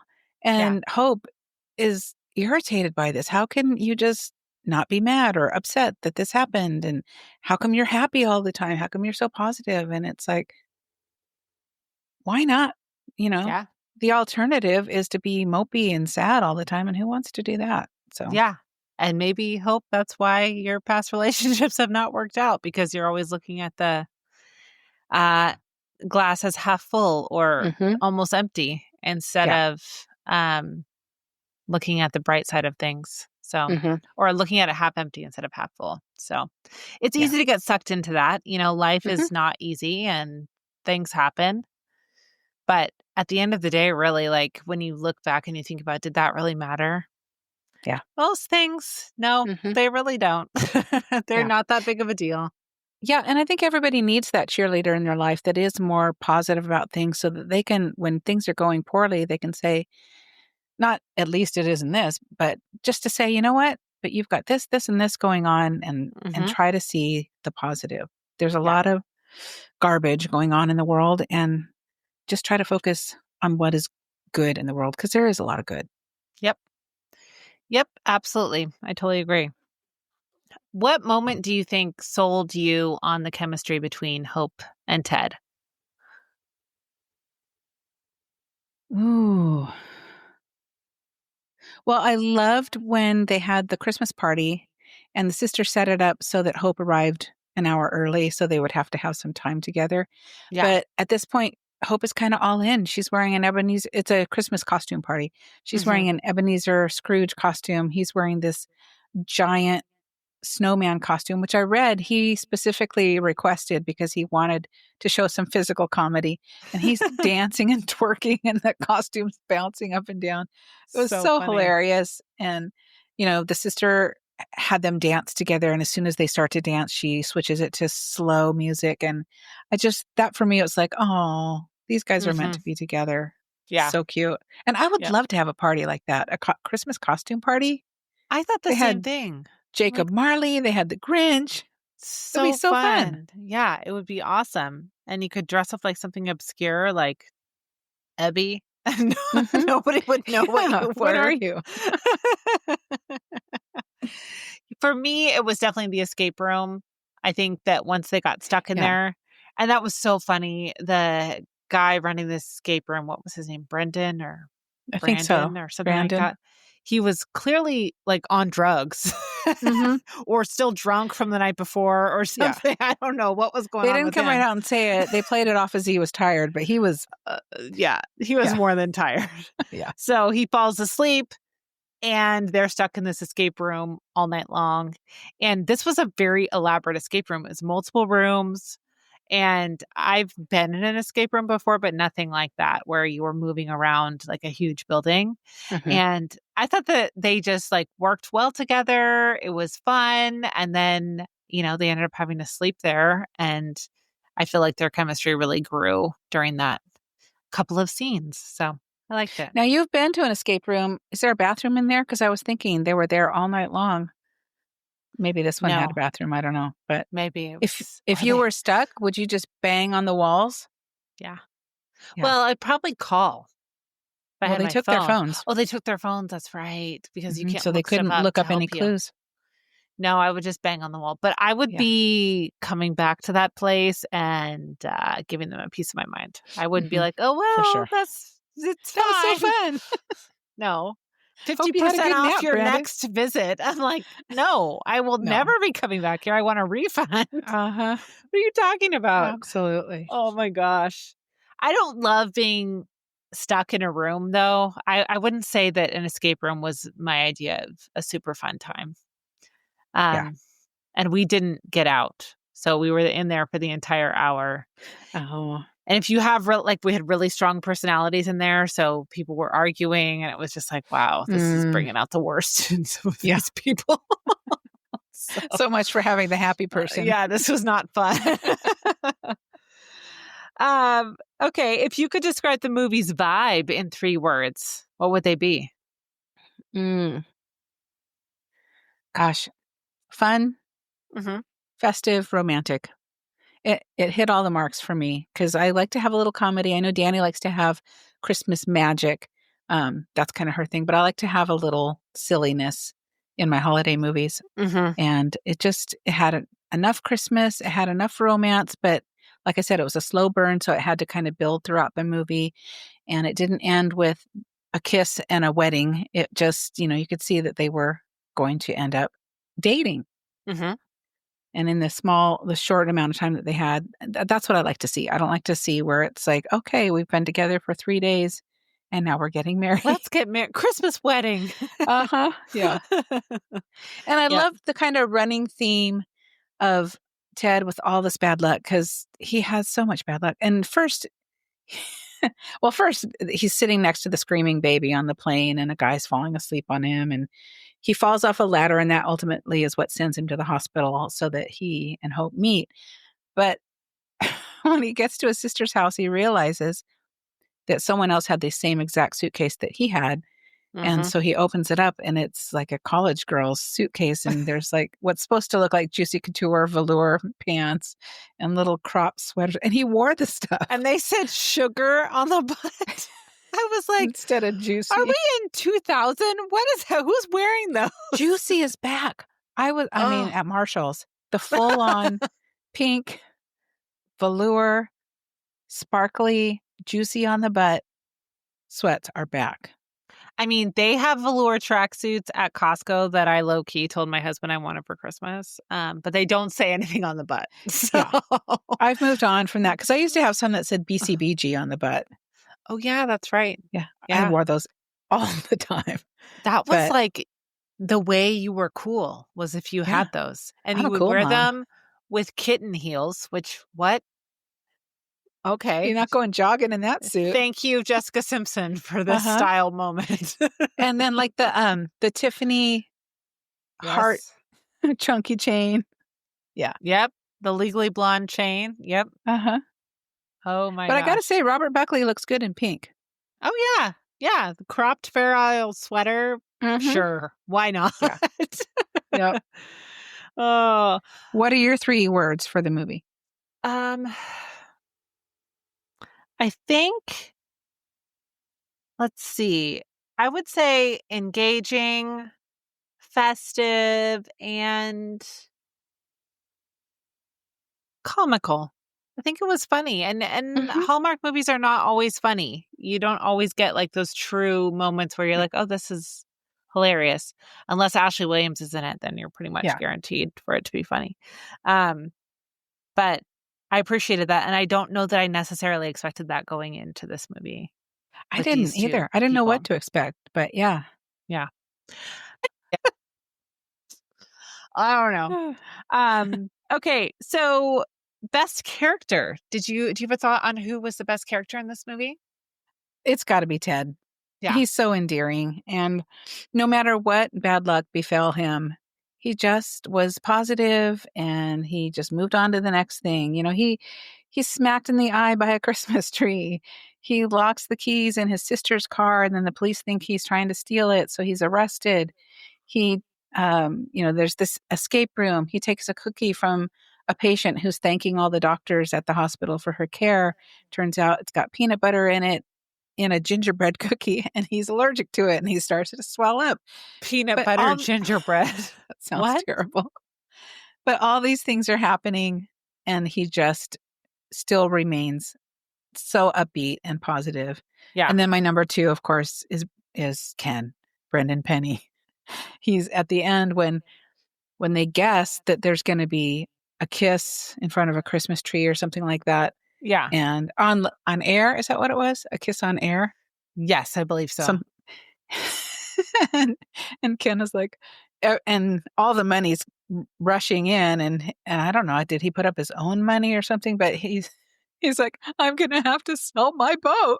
Yeah. And Hope is irritated by this. How can you just not be mad or upset that this happened? And how come you're happy all the time? How come you're so positive? And it's like, why not? You know, Yeah. the alternative is to be mopey and sad all the time, and who wants to do that? So, Yeah. And maybe hope that's why your past relationships have not worked out, because you're always looking at the uh, glass as half full or mhm, almost empty instead yeah, of looking at the bright side of things. So, mhm, or looking at it half empty instead of half full. So, it's yeah, easy to get sucked into that. Life mhm, is not easy and things happen. But at the end of the day, really, like, when you look back and you think about, did that really matter? yeah, Most things, no, mhm, they really don't. They're yeah. not that big of a deal. Yeah, and I think everybody needs that cheerleader in their life that is more positive about things so that they can, when things are going poorly, they can say, not "at least it isn't this," but just to say, "You know what? But you've got this, this, and this going on," and Hmm. try to see the positive. There's a Yeah. lot of garbage going on in the world, and just try to focus on what is good in the world because there is a lot of good. Yep. Yep. Absolutely. I totally agree. What moment do you think sold you on the chemistry between Hope and Ted? Ooh. Well, I loved when they had the Christmas party and the sister set it up so that Hope arrived an hour early so they would have to have some time together. Yeah. But at this point, Hope is kind of all in. She's wearing an Ebenezer, it's a Christmas costume party. She's Hmm. wearing an Ebenezer Scrooge costume. He's wearing this giant snowman costume, which I read he specifically requested because he wanted to show some physical comedy. And he's dancing and twerking, and the costume's bouncing up and down. It was So so funny. hilarious. And, the sister had them dance together. And as soon as they start to dance, she switches it to slow music. And that for me, it was like, oh, these guys are meant Hmm. to be together. Yeah. So cute. And I would Yep. love to have a party like that, a Christmas costume party. I thought the They same had thing. Jacob Like, Marley, they had the Grinch. It'd be so so fun. fun. Yeah, it would be awesome. And you could dress up like something obscure, like Ebby. And Mhm. nobody would know what Yeah, you what are were. you? For me, it was definitely the escape room. I think that once they got stuck in Yeah, there, and that was so funny. The guy running this escape room, what was his name? Brendan or I think so. Brandon or something like Brandon. that. He was clearly like on drugs Mhm. or still drunk from the night before or Yeah. something. I don't know what was going They on didn't with come right him. out and say it. They played it off as he was tired, but he was Yeah, he was yeah, more than tired. yeah. So he falls asleep and they're stuck in this escape room all night long. And this was a very elaborate escape room. It was multiple rooms. And I've been in an escape room before, but nothing like that, where you were moving around like a huge building. Mhm. And I thought that they just like worked well together. It was fun. And then, they ended up having to sleep there. And I feel like their chemistry really grew during that couple of scenes. So I liked it. Now you've been to an escape room. Is there a bathroom in there? Because I was thinking they were there all night long. Maybe this one had a No, bathroom. I don't know. But maybe it if was, if are you they? were stuck, would you just bang on the walls? Yeah. Yeah. Well, I'd probably call if I Well, had they my took their phone. phones, Oh, they took their phones. That's right. Because you can't so they look stuff couldn't up look to up any help you. clues. No, I would just bang on the wall. But I would Yeah. be coming back to that place and giving them a piece of my mind. I wouldn't be Mhm. like, oh, For well, sure. it's That was so fine. fun. No. Hope you had a 50% good off nap, your Brandon. next visit. I'm like, no, I will never No. be coming back here. I want a refund. What Uh-huh. are you talking about? Absolutely. Oh my gosh. I don't love being stuck in a room though. I wouldn't say that an escape room was my idea of a super fun time. Yeah. Um, and we didn't get out. So we were in there for the entire hour. Oh. And if you have we had really strong personalities in there, so people were arguing and it was just like, wow, this is Mm. bringing out the worst in some of Yeah. these people. So, So much for having the happy person. yeah, this was not fun. Okay, if you could describe the movie's vibe in 3 words, what would they be? Mm. Gosh. Fun, Mhm. festive, romantic. It hit all the marks for me because I like to have a little comedy. I know Danny likes to have Christmas magic. That's kind of her thing, but I like to have a little silliness in my holiday movies. Mhm. And it had enough Christmas, it had enough romance, but like I said, it was a slow burn, so it had to kind of build throughout the movie. And it didn't end with a kiss and a wedding. It just, you could see that they were going to end up dating. Mhm. And in the short amount of time that they had, that's what I like to see. I don't like to see where it's like, okay, we've been together for 3 days and now we're getting married. Let's get married. Christmas wedding. Uh-huh. Yeah. And I Yep. love the kind of running theme of Ted with all this bad luck because he has so much bad luck. And first he's sitting next to the screaming baby on the plane and a guy's falling asleep on him and he falls off a ladder and that ultimately is what sends him to the hospital so that he and Hope meet. But when he gets to his sister's house, he realizes that someone else had the same exact suitcase that he had. And Mhm. so he opens it up and it's like a college girl's suitcase. And there's like what's supposed to look like juicy couture velour pants and little crop sweaters. And he wore the stuff And they said sugar on the butt. I was like, instead of are juicy. we in 2000? What is that? Who's wearing those? Juicy is back. I mean, Oh. at Marshall's, the full on pink velour, sparkly, juicy on the butt sweats are back. I mean, they have velour tracksuits at Costco that I low key told my husband I wanted for Christmas. But they don't say anything on the butt. So, Yeah. I've moved on from that because I used to have some that said BCBG on the butt. oh yeah, that's right. Yeah, I Yeah, wore those all the time. that was But like the way you were cool was if you yeah, had those, and I'm you a would cool wear mom. them with kitten heels. Which what? Okay, You're not going jogging in that suit. thank you, Jessica Simpson, for this Uh-huh. style moment. And then like the Tiffany heart Yes. chunky chain. Yeah. Yep. The Legally Blonde chain. Yep. Uh-huh. Oh my But I got to gosh. say Robert Buckley looks good in pink. Oh, yeah. Yeah. The cropped Fair Isle sweater. Mm-hmm. Sure. Why not? Yeah. Yep. Oh, What are your 3 words for the movie? um, I think, let's see. I would say engaging, festive, and comical. I think it was funny. And Mm-hmm. Hallmark movies are not always funny. You don't always get like those true moments where you're like, "Oh, this is hilarious." Unless Ashley Williams is in it, then you're pretty much Yeah. guaranteed for it to be funny. Um, but I appreciated that, and I don't know that I necessarily expected that going into this movie I with didn't these 2 either. I didn't know what people. to expect, but yeah. Yeah. I don't know. Okay, so best character. Do you have a thought on who was the best character in this movie? It's gotta be Ted. Yeah. He's so endearing, and no matter what bad luck befell him, he just was positive, and he just moved on to the next thing. He's smacked in the eye by a Christmas tree. He locks the keys in his sister's car, and then the police think he's trying to steal it, so he's arrested. He, there's this escape room. He takes a cookie from a patient who's thanking all the doctors at the hospital for her care. Turns out it's got peanut butter in it in a gingerbread cookie, and he's allergic to it, and he starts to swell up. Peanut But butter all gingerbread. that sounds What? terrible. But all these things are happening, and he just still remains so upbeat and positive. Yeah. And then my number 2, of course, is Ken, Brendan Penny. He's at the end when they guess that there's going to be a kiss in front of a Christmas tree or something like that, Yeah. and on air, is that what it was? A kiss on air? Yes, I believe so. Some and, and Ken is like, and all the money's rushing in, and I don't know, did he put up his own money or something? But he's like, I'm gonna have to sell my boat.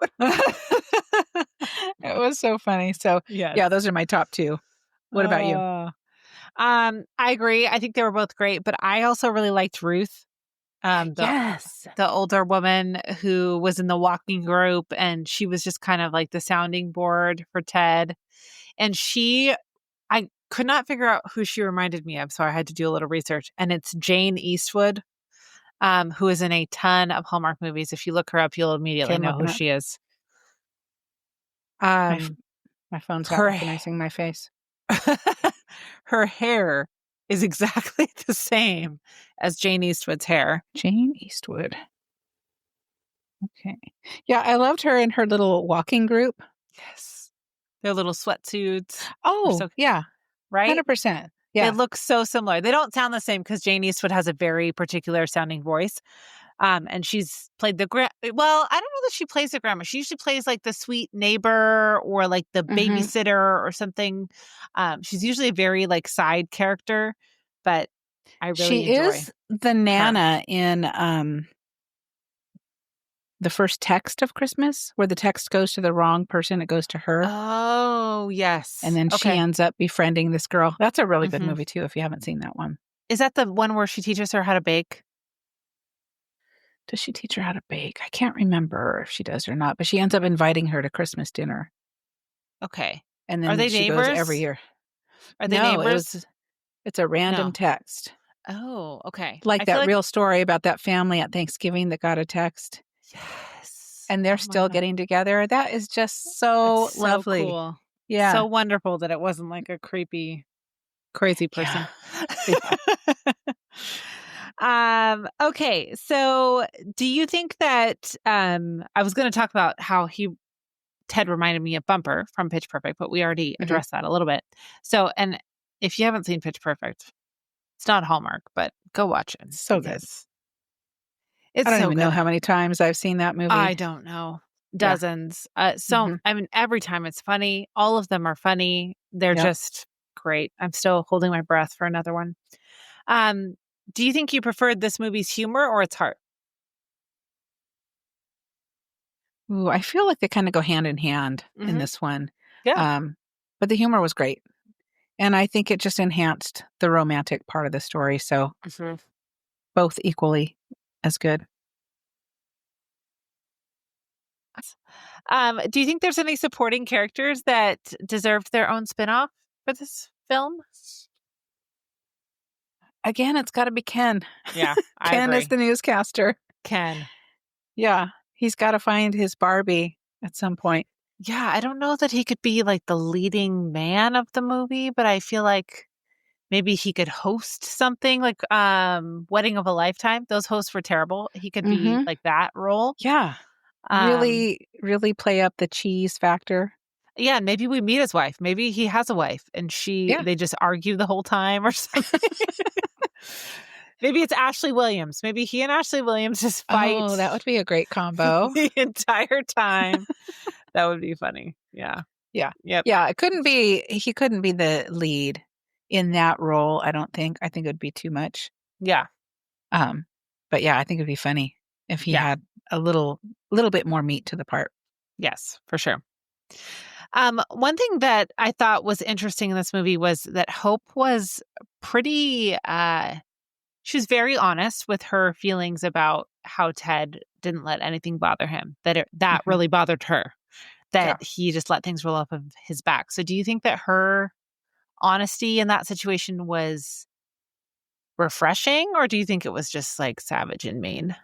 It was so funny. So Yes. yeah, those are my top 2. What about you? I agree. I think they were both great, but I also really liked Ruth, the Yes. the older woman who was in the walking group, and she was just kind of like the sounding board for Ted. And I could not figure out who she reminded me of, so I had to do a little research. And it's Jane Eastwood, who is in a ton of Hallmark movies. If you look her up, you'll Okay, immediately I'm know who looking up. she is. My f- Um, my phone's not her recognizing my face. her hair is exactly the same as Jane Eastwood's hair. Jane Eastwood. Okay. Yeah, I loved her in her little walking group. Yes, their little sweatsuits were Oh, so yeah, right. 100%. They Yeah. look so similar. They don't sound the same because Jane Eastwood has a very particular sounding voice. And she's played well, I don't know that she plays the grandma. She usually plays like the sweet neighbor or like the Mhm. babysitter or something. She's usually a very like side character, but I really She enjoy is the her. Nana in, the first text of Christmas, where the text goes to the wrong person, it goes to her, Oh, and yes. then she Okay. ends up befriending this girl. That's a really good Hmm. movie too, if you haven't seen that one. Is that the one where she teaches her how to bake? Does she teach her how to bake? I can't remember if she does or not, but she ends up inviting her to Christmas dinner, Okay. and Are then they she goes every neighbors? year. Are they No, neighbors? it's a random No. text. Oh, okay. Like I feel that like real story about that family at Thanksgiving that got a text, yes. and they're Oh my still God. getting together. That is just It's so so lovely. cool. Yeah. So wonderful that it wasn't like a creepy, crazy Yeah. person. Yeah. Okay. So do you think that I was gonna talk about how Ted reminded me of Bumper from Pitch Perfect, but we already Mhm. addressed that a little bit. So and if you haven't seen Pitch Perfect, it's not Hallmark, but go watch it So good. because I it's don't so even know good. how many times I've seen that I movie. don't know. Yeah. Dozens. So Mhm. I mean, every time it's funny. All of them are funny. They're Yep. just great. I'm still holding my breath for another one. Um, do you think you preferred this movie's humor or its heart? Ooh, I feel like they kinda go hand in hand in Hmm. this one. Yeah. Um, but the humor was great, and I think it just enhanced the romantic part of the story, so Mhm. both equally as good. Do you think there's any supporting characters that deserved their own spinoff for this film? Again, it's got to be Ken. Yeah, I Ken is agree. the newscaster. Ken. Yeah, he's got to find his Barbie at some point. Yeah, I don't know that he could be like the leading man of the movie, but I feel like maybe he could host something like Wedding of a Lifetime. Those hosts were terrible. He could be Mm-hmm. like that role. Yeah, Um really, really play up the cheese factor. yeah, maybe we meet his wife. Maybe he has a wife and Yeah. they just argue the whole time or something. Maybe it's Ashley Williams. Maybe he and Ashley Williams just Oh, fight that would be a great combo. the entire time. That would be funny. Yeah. Yeah. Yep. Yeah, he couldn't be the lead in that role, I don't think. I think it would be too much. Yeah. Um, but yeah, I think it'd be funny if he Yeah. had a little bit more meat to the part. Yes, for sure. One thing that I thought was interesting in this movie was that Hope was pretty she was very honest with her feelings about how Ted didn't let anything bother him, that Mhm. really bothered her, Yeah. that he just let things roll off of his back. So do you think that her honesty in that situation was refreshing, or do you think it was just like savage and mean?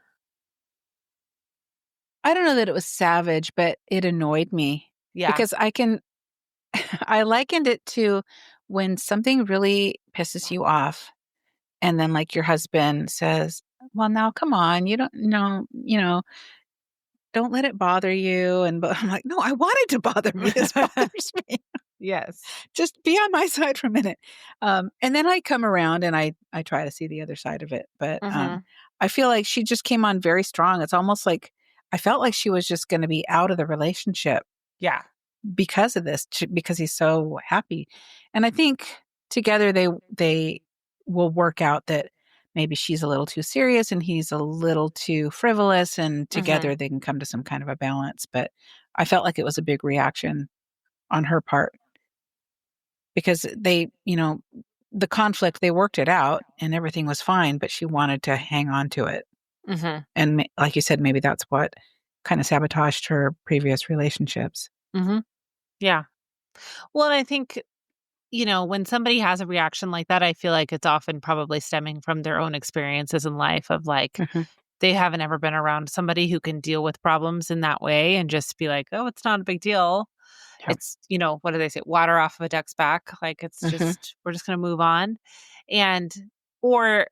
I don't know that it was savage, but it annoyed me Yeah. because I likened it to when something really pisses you off and then like your husband says, "Well, now come on, you don't know, don't let it bother you." And but I'm like, "No, I want it to bother me. This bothers me. Yes. Just be on my side for a minute." And then I come around and I try to see the other side of it. But Mhm. I feel like she just came on very strong. It's almost like I felt like she was just going to be out of the relationship Yeah. because of this, because he's so happy. And I think together they will work out that maybe she's a little too serious and he's a little too frivolous, and Mhm. together they can come to some kind of a balance. But I felt like it was a big reaction on her part because the conflict, they worked it out and everything was fine, but she wanted to hang on to it. Mhm. And like you said, maybe that's what kind of sabotaged her previous relationships. Mhm. Yeah. Well, and I think, when somebody has a reaction like that, I feel like it's often probably stemming from their own experiences in life of like Hmm. they haven't ever been around somebody who can deal with problems in that way and just be like, "Oh, it's not a big deal." Yeah. It's, what do they say? Water off of a duck's back. Like it's Hmm. just we're just going to move on. And or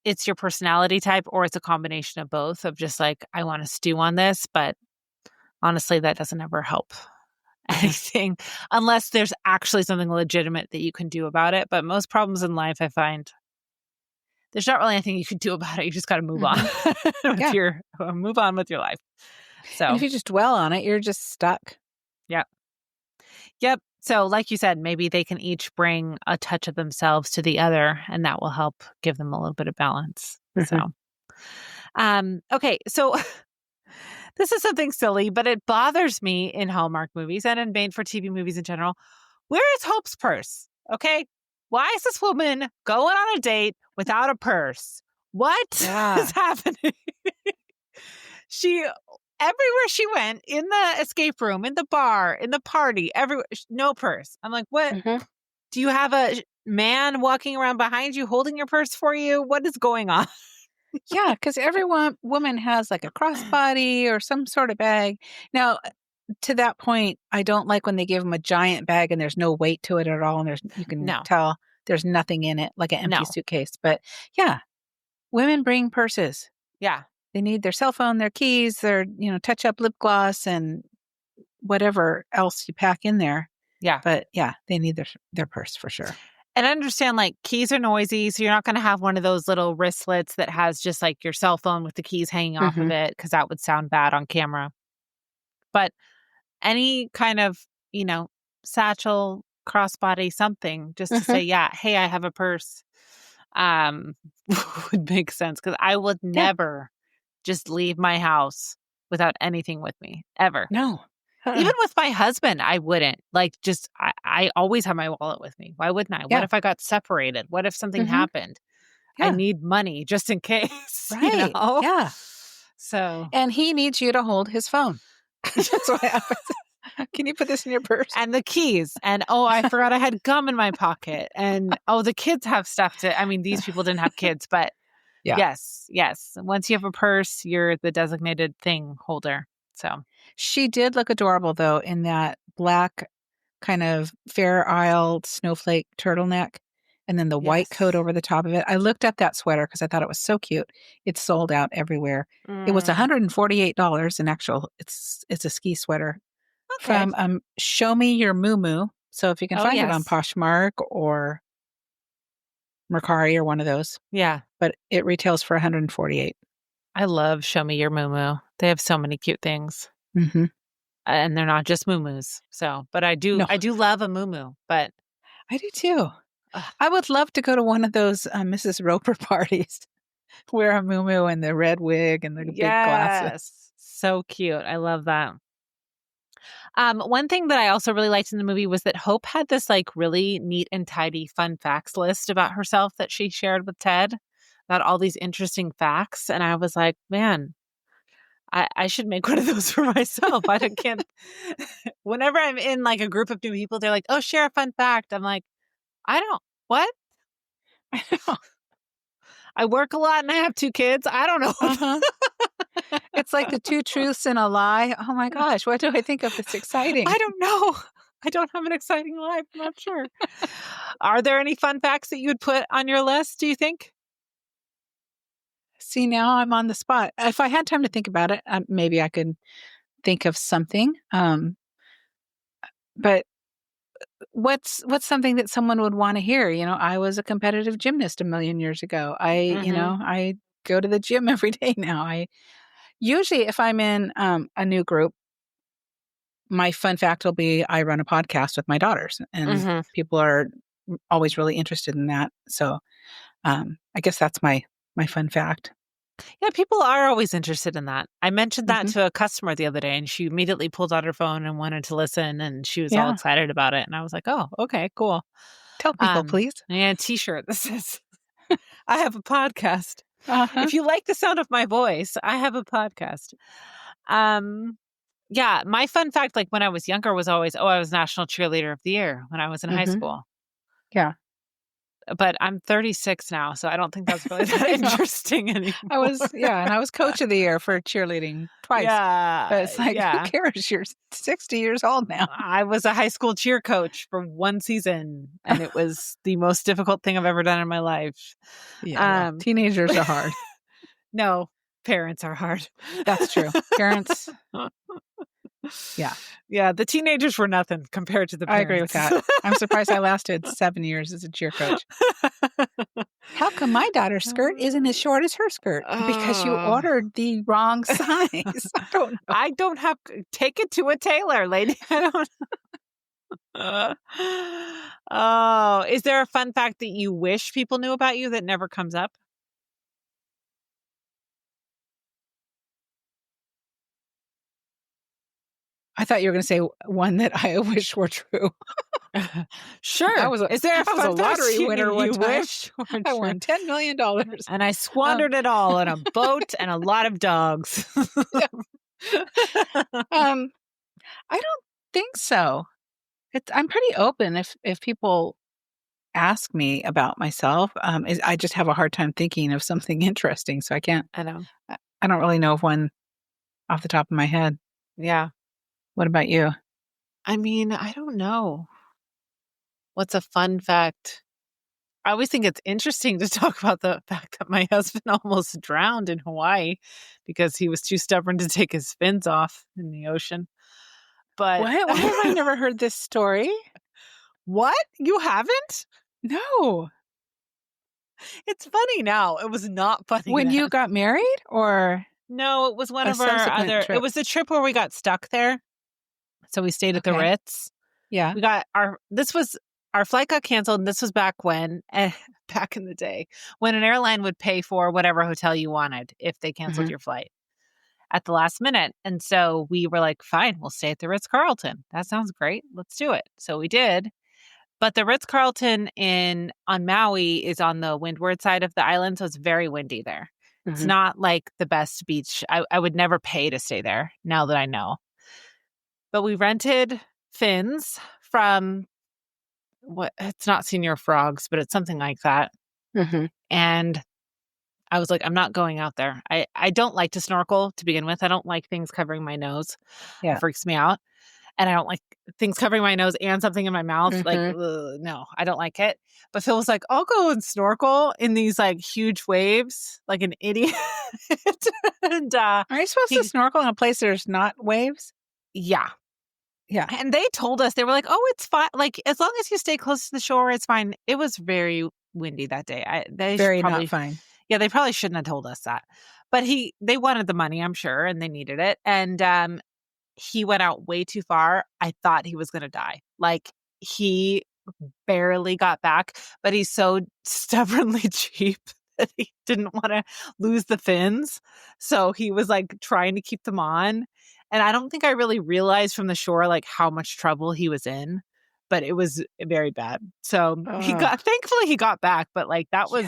it's your personality type or it's a combination of both of just like I want to stew on this, but honestly that doesn't ever help Hmm. anything unless there's actually something legitimate that you can do about it. But most problems in life, I find there's not really anything you can do about it. You just got to move on Hmm. with Yeah. your move on with your life. And So, if you just dwell on it, you're just stuck. yeah. Yep. So, like you said, maybe they can each bring a touch of themselves to the other, and that will help give them a little bit of balance. Hmm. So, okay. So, this is something silly, but it bothers me in Hallmark movies and in made for TV movies in general. Where is Hope's purse? Okay. Why is this woman going on a date without a purse? What is Yeah. happening? She, everywhere she went, in the escape room, in the bar, in the party, everywhere, no purse. I'm like, what? Hmm. Do you have a man walking around behind you holding your purse for you? What is going on? Yeah, because woman has like a crossbody or some sort of bag. Now, to that point, I don't like when they give them a giant bag and there's no weight to it at all, and you can No, tell there's nothing in it, like an empty no. suitcase. But yeah, women bring purses. Yeah, They need their cell phone, their keys, their touch up lip gloss, and whatever else you pack in there. yeah. But yeah, they need their purse for sure. And I understand like keys are noisy. So you're not going to have one of those little wristlets that has just like your cell phone with the keys hanging off of Hmm. it because that would sound bad on camera. But any kind of, satchel, crossbody, something just to Hmm. say, yeah, hey, I have a purse um, would make sense because I would Yeah. never just leave my house without anything with me ever. No. Even Uh-uh. with my husband, I wouldn't. Like, just I always have my wallet with me. Why wouldn't I? What Yeah. if I got separated? What if something Hmm. happened? I Yeah. need money just in case, Right. Yeah. So, And he needs you to hold his phone. That's what happens. Can you put this in your purse? And the keys. And I forgot I had gum in my pocket. And the kids have stuff to, I mean, these people didn't have kids, but Yeah. yes. Once you have a purse, you're the designated thing holder. So She did look adorable, though, in that black kind of Fair Isle snowflake turtleneck and then the white coat yes. over the top of it. I looked up that sweater because I thought it was so cute. It's sold out everywhere. It was Mm, $148 in actual. It's a ski sweater okay. from Show Me Your Moo. So if you can Oh, find it on yes. Poshmark or Mercari or one of those, Yeah. but it retails for 148. I love Show Me Your Moo. They have so many cute things. Mm-hmm. And they're not just moo-moos. So, but I do No, love a moo-moo, but I do too. ugh, I would love to go to one of those Mrs. Roper parties. Wear a moo and the red wig and the big glasses. yes. So cute. I love that. One thing that I also really liked in the movie was that Hope had this like really neat and tidy fun facts list about herself that she shared with Ted about all these interesting facts. And I was like, man, I should make one of those for myself. Can't. Whenever I'm in like a group of new people, they're like, oh, share a fun fact. I'm like, I don't, what? I know. I work a lot and I have 2 kids. I don't know. Uh-huh. It's like the 2 truths and a lie. Oh my gosh, what do I think of that's exciting? I don't know. I don't have an exciting life. I'm not sure. Are there any fun facts that you would put on your list, do you think? See, now I'm on the spot. If I had time to think about it, maybe I could think of something. But what's something that someone would want to hear? I was a competitive gymnast a million years ago. Mm-hmm. I go to the gym every day now. I usually, if I'm in a new group, my fun fact will be I run a podcast with my daughters, and Mm-hmm. people are always really interested in that. So I guess that's my fun fact. Yeah, people are always interested in that. I mentioned that Hmm. to a customer the other day, and she immediately pulled out her phone and wanted to listen, and she was all Yeah. excited about it. And I was like, oh, okay, cool. Tell people, please. And a t-shirt that says, I have a podcast. Uh-huh. If you like the sound of my voice, I have a podcast. Um, yeah, my fun fact, like when I was younger, was always, I was National Cheerleader of the Year when I was in high Hmm. school. Yeah. But I'm 36 now, so I don't think that's really that I know. interesting anymore. And I was coach of the year for cheerleading twice. But Yeah, it's like, who yeah. cares? You're 60 years old now. I was a high school cheer coach for 1 season, and it was the most difficult thing I've ever done in my life. Yeah, well, Um, teenagers are hard. no, parents are hard. That's true. Parents, yeah, Yeah, the teenagers were nothing compared to the I agree with parents. that. I'm surprised I lasted 7 years as a cheer coach. How come my daughter's skirt isn't as short as her skirt? Because you Oh. ordered the wrong size. I don't know. I don't have take it to a tailor, lady. I don't. Oh, is there a fun fact that you wish people knew about you that never comes up? I thought you were going to say one that I wish were true. Sure. Is there a I was a fun fact lottery winner one you time. wish were I true? won $10 million. And I squandered it all on a boat and a lot of dogs. I don't think so. I'm pretty open if people ask me about myself. I just have a hard time thinking of something interesting, so I can't. I know. I don't really know of one off the top of my head. Yeah. What about you? I mean, I don't know. What's a fun fact? I always think it's interesting to talk about the fact that my husband almost drowned in Hawaii because he was too stubborn to take his fins off in the ocean. But What? Why have I never heard this story? what? You haven't? No. It's funny now. It was not funny When then. you got married, or No, it was one a of our subsequent other. trip? It was the trip where we got stuck there. So we stayed at the Okay. Ritz. Yeah. We got our flight got canceled, and this was back when, back in the day, when an airline would pay for whatever hotel you wanted if they canceled Mhm. your flight at the last minute. And so we were like, fine, we'll stay at the Ritz-Carlton. That sounds great. Let's do it. So we did. But the Ritz-Carlton on Maui is on the windward side of the island, so it's very windy there. It's Mhm. not like the best beach. I would never pay to stay there now that I know. But we rented fins from it's not Senior Frogs, but it's something like that. Mm-hmm. And I was like, I'm not going out there. I don't like to snorkel to begin with. I don't like things covering my nose. It Yeah. freaks me out. And I don't like things covering my nose and something in my mouth. Like, Mm-hmm. no, I don't like it. But Phil was like, I'll go and snorkel in these like huge waves, like an idiot. And Are you supposed to snorkel in a place there's not waves? yeah. Yeah. And they told us, they were like, oh, it's fine. Like, as long as you stay close to the shore, it's fine. It was very windy that day. They should Very probably, not fine. yeah, they probably shouldn't have told us that. But they wanted the money, I'm sure, and they needed it. And he went out way too far. I thought he was going to die. Like, he barely got back, but he's so stubbornly cheap that he didn't want to lose the fins. So he was like trying to keep them on. And I don't think I really realized from the shore like how much trouble he was in, but it was very bad. So thankfully he got back, but like that was,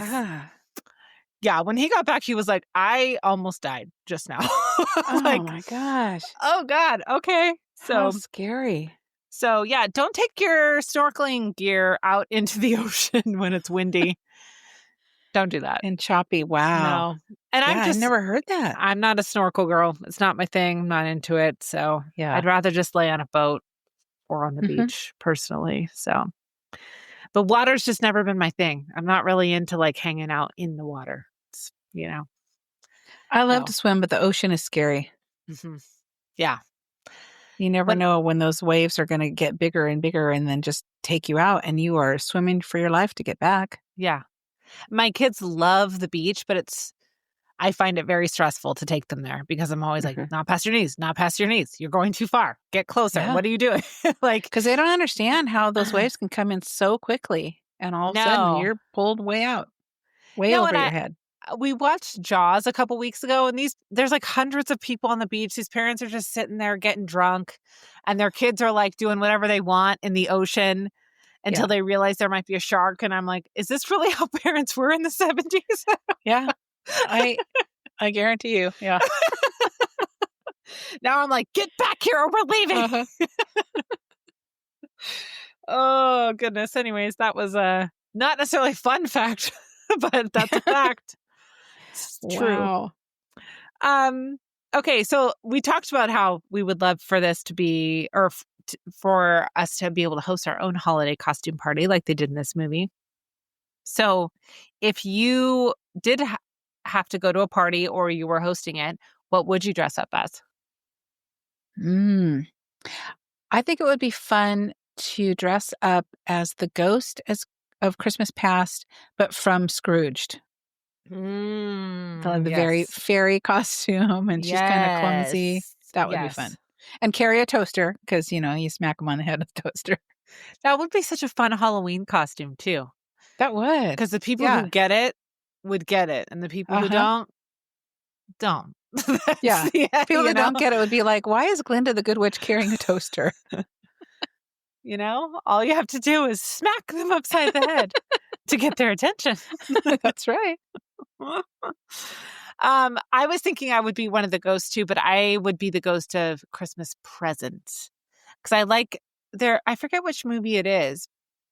yeah, when he got back, he was like, I almost died just now. Oh my gosh. Oh God. Okay. How scary. So yeah, don't take your snorkeling gear out into the ocean when it's windy. Don't do that. And choppy. Wow. No. And I've never heard that. I'm not a snorkel girl. It's not my thing. I'm not into it. So yeah, I'd rather just lay on a boat or on the beach personally. So, but water's just never been my thing. I'm not really into like hanging out in the water. It's, I love to swim, but the ocean is scary. Mm-hmm. Yeah. You never know when those waves are going to get bigger and bigger and then just take you out and you are swimming for your life to get back. Yeah. My kids love the beach, but I find it very stressful to take them there because I'm always like, not past your knees, not past your knees. You're going too far. Get closer. Yeah. What are you doing? Because they don't understand how those waves can come in so quickly and all of a sudden you're pulled way out, way over your head. We watched Jaws a couple weeks ago, and there's like hundreds of people on the beach. These parents are just sitting there getting drunk, and their kids are like doing whatever they want in the ocean until they realize there might be a shark. And I'm like, is this really how parents were in the 70s? Yeah, I guarantee you. Yeah. Now I'm like, get back here or we're leaving. Oh, goodness. Anyways, that was a not necessarily a fun fact, but that's a fact. It's true. Wow. Okay, so we talked about how we would love for this to be, or for us to be able to host our own holiday costume party like they did in this movie. So if you did have to go to a party or you were hosting it, what would you dress up as? I think it would be fun to dress up as the ghost of Christmas Past, but from Scrooged. The very fairy costume, and she's kind of clumsy. That would be fun. And carry a toaster, because, you smack them on the head with a toaster. That would be such a fun Halloween costume, too. That would. Because the people who get it would get it, and the people who don't. Yeah. People that don't get it would be like, why is Glinda the Good Witch carrying a toaster? All you have to do is smack them upside the head to get their attention. That's right. I was thinking I would be one of the ghosts too, but I would be the ghost of Christmas Present. Because I forget which movie it is.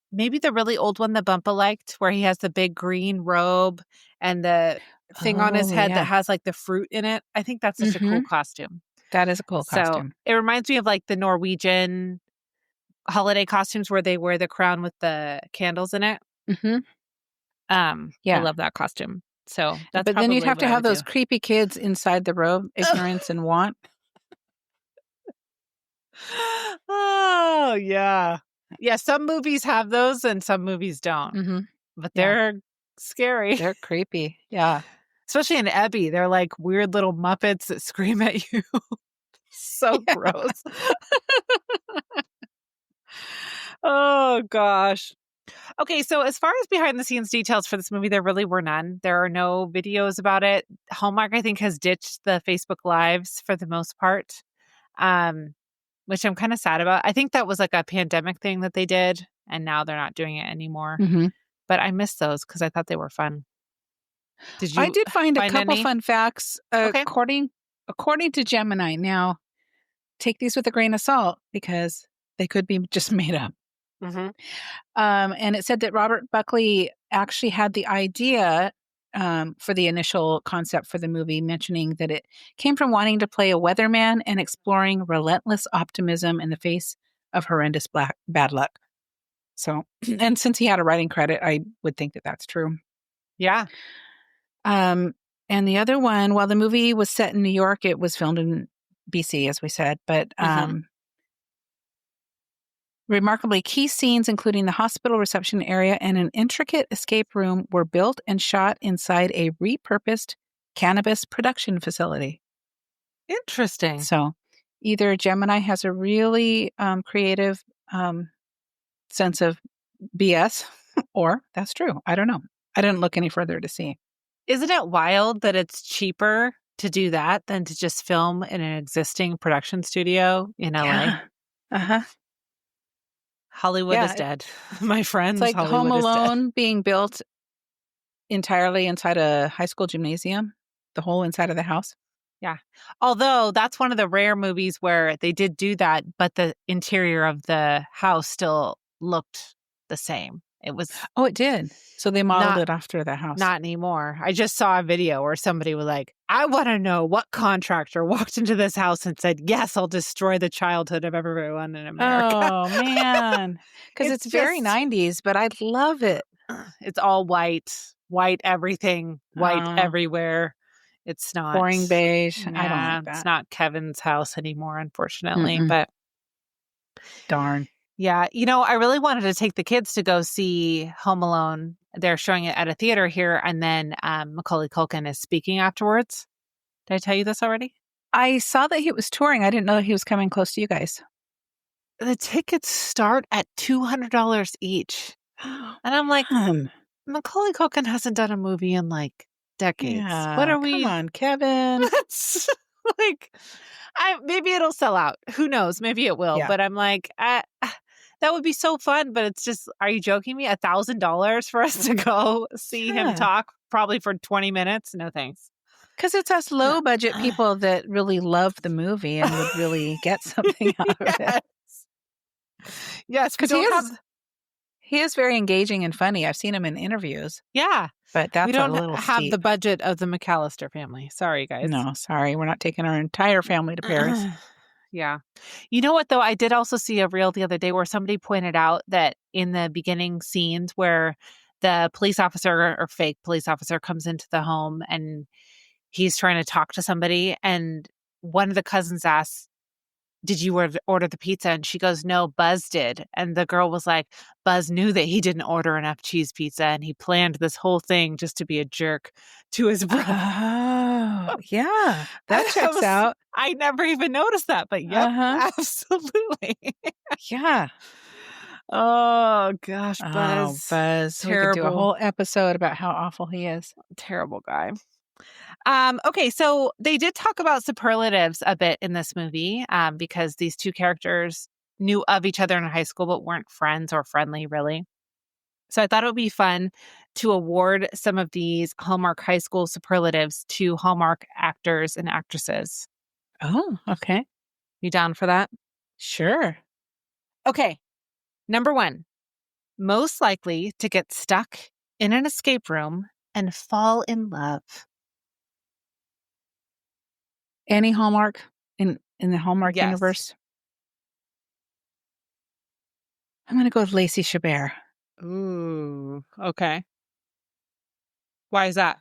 Maybe the really old one that Bumpa liked, where he has the big green robe and the thing on his head that has like the fruit in it. I think that's such a cool costume. That is a cool costume. It reminds me of like the Norwegian holiday costumes where they wear the crown with the candles in it. I love that costume. So that's but then you'd have to have those creepy kids inside the robe, ignorance and want. Oh, yeah. Yeah, some movies have those and some movies don't. But they're scary. They're creepy. Yeah. Especially in Ebby. They're like weird little Muppets that scream at you. So gross. Oh, gosh. Okay, so as far as behind the scenes details for this movie, there really were none. There are no videos about it. Hallmark, I think, has ditched the Facebook Lives for the most part, which I'm kind of sad about. I think that was like a pandemic thing that they did, and now they're not doing it anymore. But I miss those because I thought they were fun. I did find a couple fun facts according to Gemini. Now, take these with a grain of salt because they could be just made up. Mm-hmm. And it said that Robert Buckley actually had the idea for the initial concept for the movie, mentioning that it came from wanting to play a weatherman and exploring relentless optimism in the face of horrendous bad luck. So, and since he had a writing credit, I would think that that's true. Yeah. And the other one, while the movie was set in New York, it was filmed in BC, as we said, but Mm-hmm. remarkably, key scenes, including the hospital reception area and an intricate escape room, were built and shot inside a repurposed cannabis production facility. Interesting. So either Gemini has a really creative sense of BS, or that's true. I don't know. I didn't look any further to see. Isn't it wild that it's cheaper to do that than to just film in an existing production studio in LA? Yeah. Uh-huh. Hollywood is Yeah. dead. My It's friends, like Home Hollywood is dead. Alone being built entirely inside a high school gymnasium, the whole inside of the house. Yeah. Although that's one of the rare movies where they did do that, but the interior of the house still looked the same. It was Oh, it did. So they modeled not it after the house. not anymore. I just saw a video where somebody was like, I want to know what contractor walked into this house and said, yes, I'll destroy the childhood of everyone in America. Oh, man. Because it's very just 90s, but I love it. It's all white everything, white Oh, everywhere. It's not, boring beige. I don't yeah, like it's that. not Kevin's house anymore, unfortunately. Mm-mm. But Darn. yeah, I really wanted to take the kids to go see Home Alone. They're showing it at a theater here, and then Macaulay Culkin is speaking afterwards. Did I tell you this already? I saw that he was touring. I didn't know that he was coming close to you guys. The tickets start at $200 each. And I'm like, Man. Macaulay Culkin hasn't done a movie in like decades. What Yeah. are Come we? on, Kevin. That's like, maybe it'll sell out. Who knows? Maybe it will. Yeah. But I'm like, that would be so fun. But it's just, are you joking me? $1,000 for us to go see him Yeah. talk, probably for 20 minutes? No thanks. Because it's us low budget people that really love the movie and would really get something out of it. Yes, we Because he don't is, have. he is very engaging and funny. I've seen him in interviews, Yeah, but we that's a don't little have the steep. budget of the McAllister family. Sorry, guys. No, sorry. We're not taking our entire family to Paris. Yeah. You know what, though? I did also see a reel the other day where somebody pointed out that in the beginning scenes where the police officer or fake police officer comes into the home and he's trying to talk to somebody, and one of the cousins asks, did you order the pizza? And she goes, no, Buzz did. And the girl was like, Buzz knew that he didn't order enough cheese pizza and he planned this whole thing just to be a jerk to his brother. Oh, yeah. That checks out. I never even noticed that, but yep, absolutely. Yeah. Oh gosh, Oh, Buzz. Buzz. We could do a Terrible, whole episode about how awful he is. terrible guy. Okay, so they did talk about superlatives a bit in this movie, because these two characters knew of each other in high school but weren't friends or friendly, really. So I thought it would be fun to award some of these Hallmark high school superlatives to Hallmark actors and actresses. Oh, okay. You down for that? Sure. Okay. Number 1, most likely to get stuck in an escape room and fall in love. Any Hallmark in the Hallmark Yes. universe? I'm going to go with Lacey Chabert. Ooh, okay. Why is that?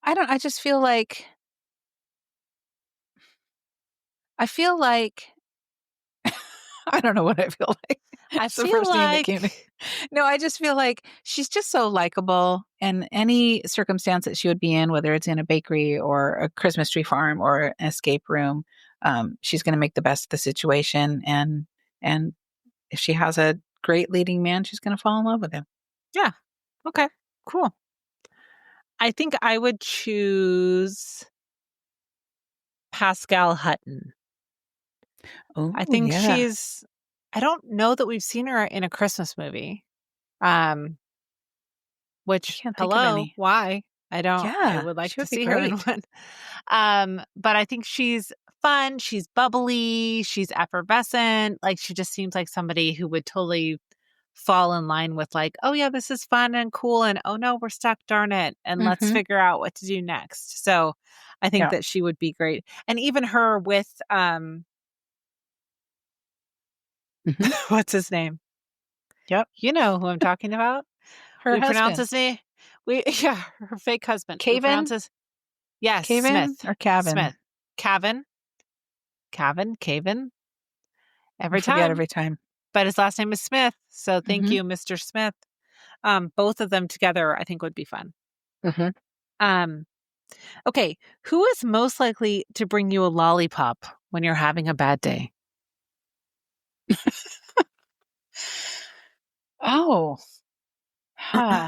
I just feel like I don't know what I feel like. It's the first thing that came to me. No, I just feel like she's just so likable, and any circumstance that she would be in, whether it's in a bakery or a Christmas tree farm or an escape room, she's going to make the best of the situation. And if she has a great leading man, she's going to fall in love with him. Yeah. Okay. Cool. I think I would choose Pascal Hutton. Oh, I think yeah. I don't know that we've seen her in a Christmas movie. Which, Can't think of hello, any. why? I Yeah, would like she to would be see her in great. one. But I think she's fun. She's bubbly. She's effervescent. Like, she just seems like somebody who would totally fall in line with like, oh yeah, this is fun and cool. And oh no, we're stuck, darn it. And let's Mm-hmm. figure out what to do next. So I think Yeah. that she would be great. And even her with, Mm-hmm. what's his name? Yep. You know who I'm talking about. Her We pronounce husband. his name. Yeah, her fake husband. We pronounce Caven? his, yes, Caven Smith. or Cavan? Smith. Cavan. Cavan. I Every forget time. every time. But his last name is Smith. So thank Mm-hmm. you, Mr. Smith. Both of them together, I think would be fun. Mm-hmm. Um, okay. Who is most likely to bring you a lollipop when you're having a bad day? Oh,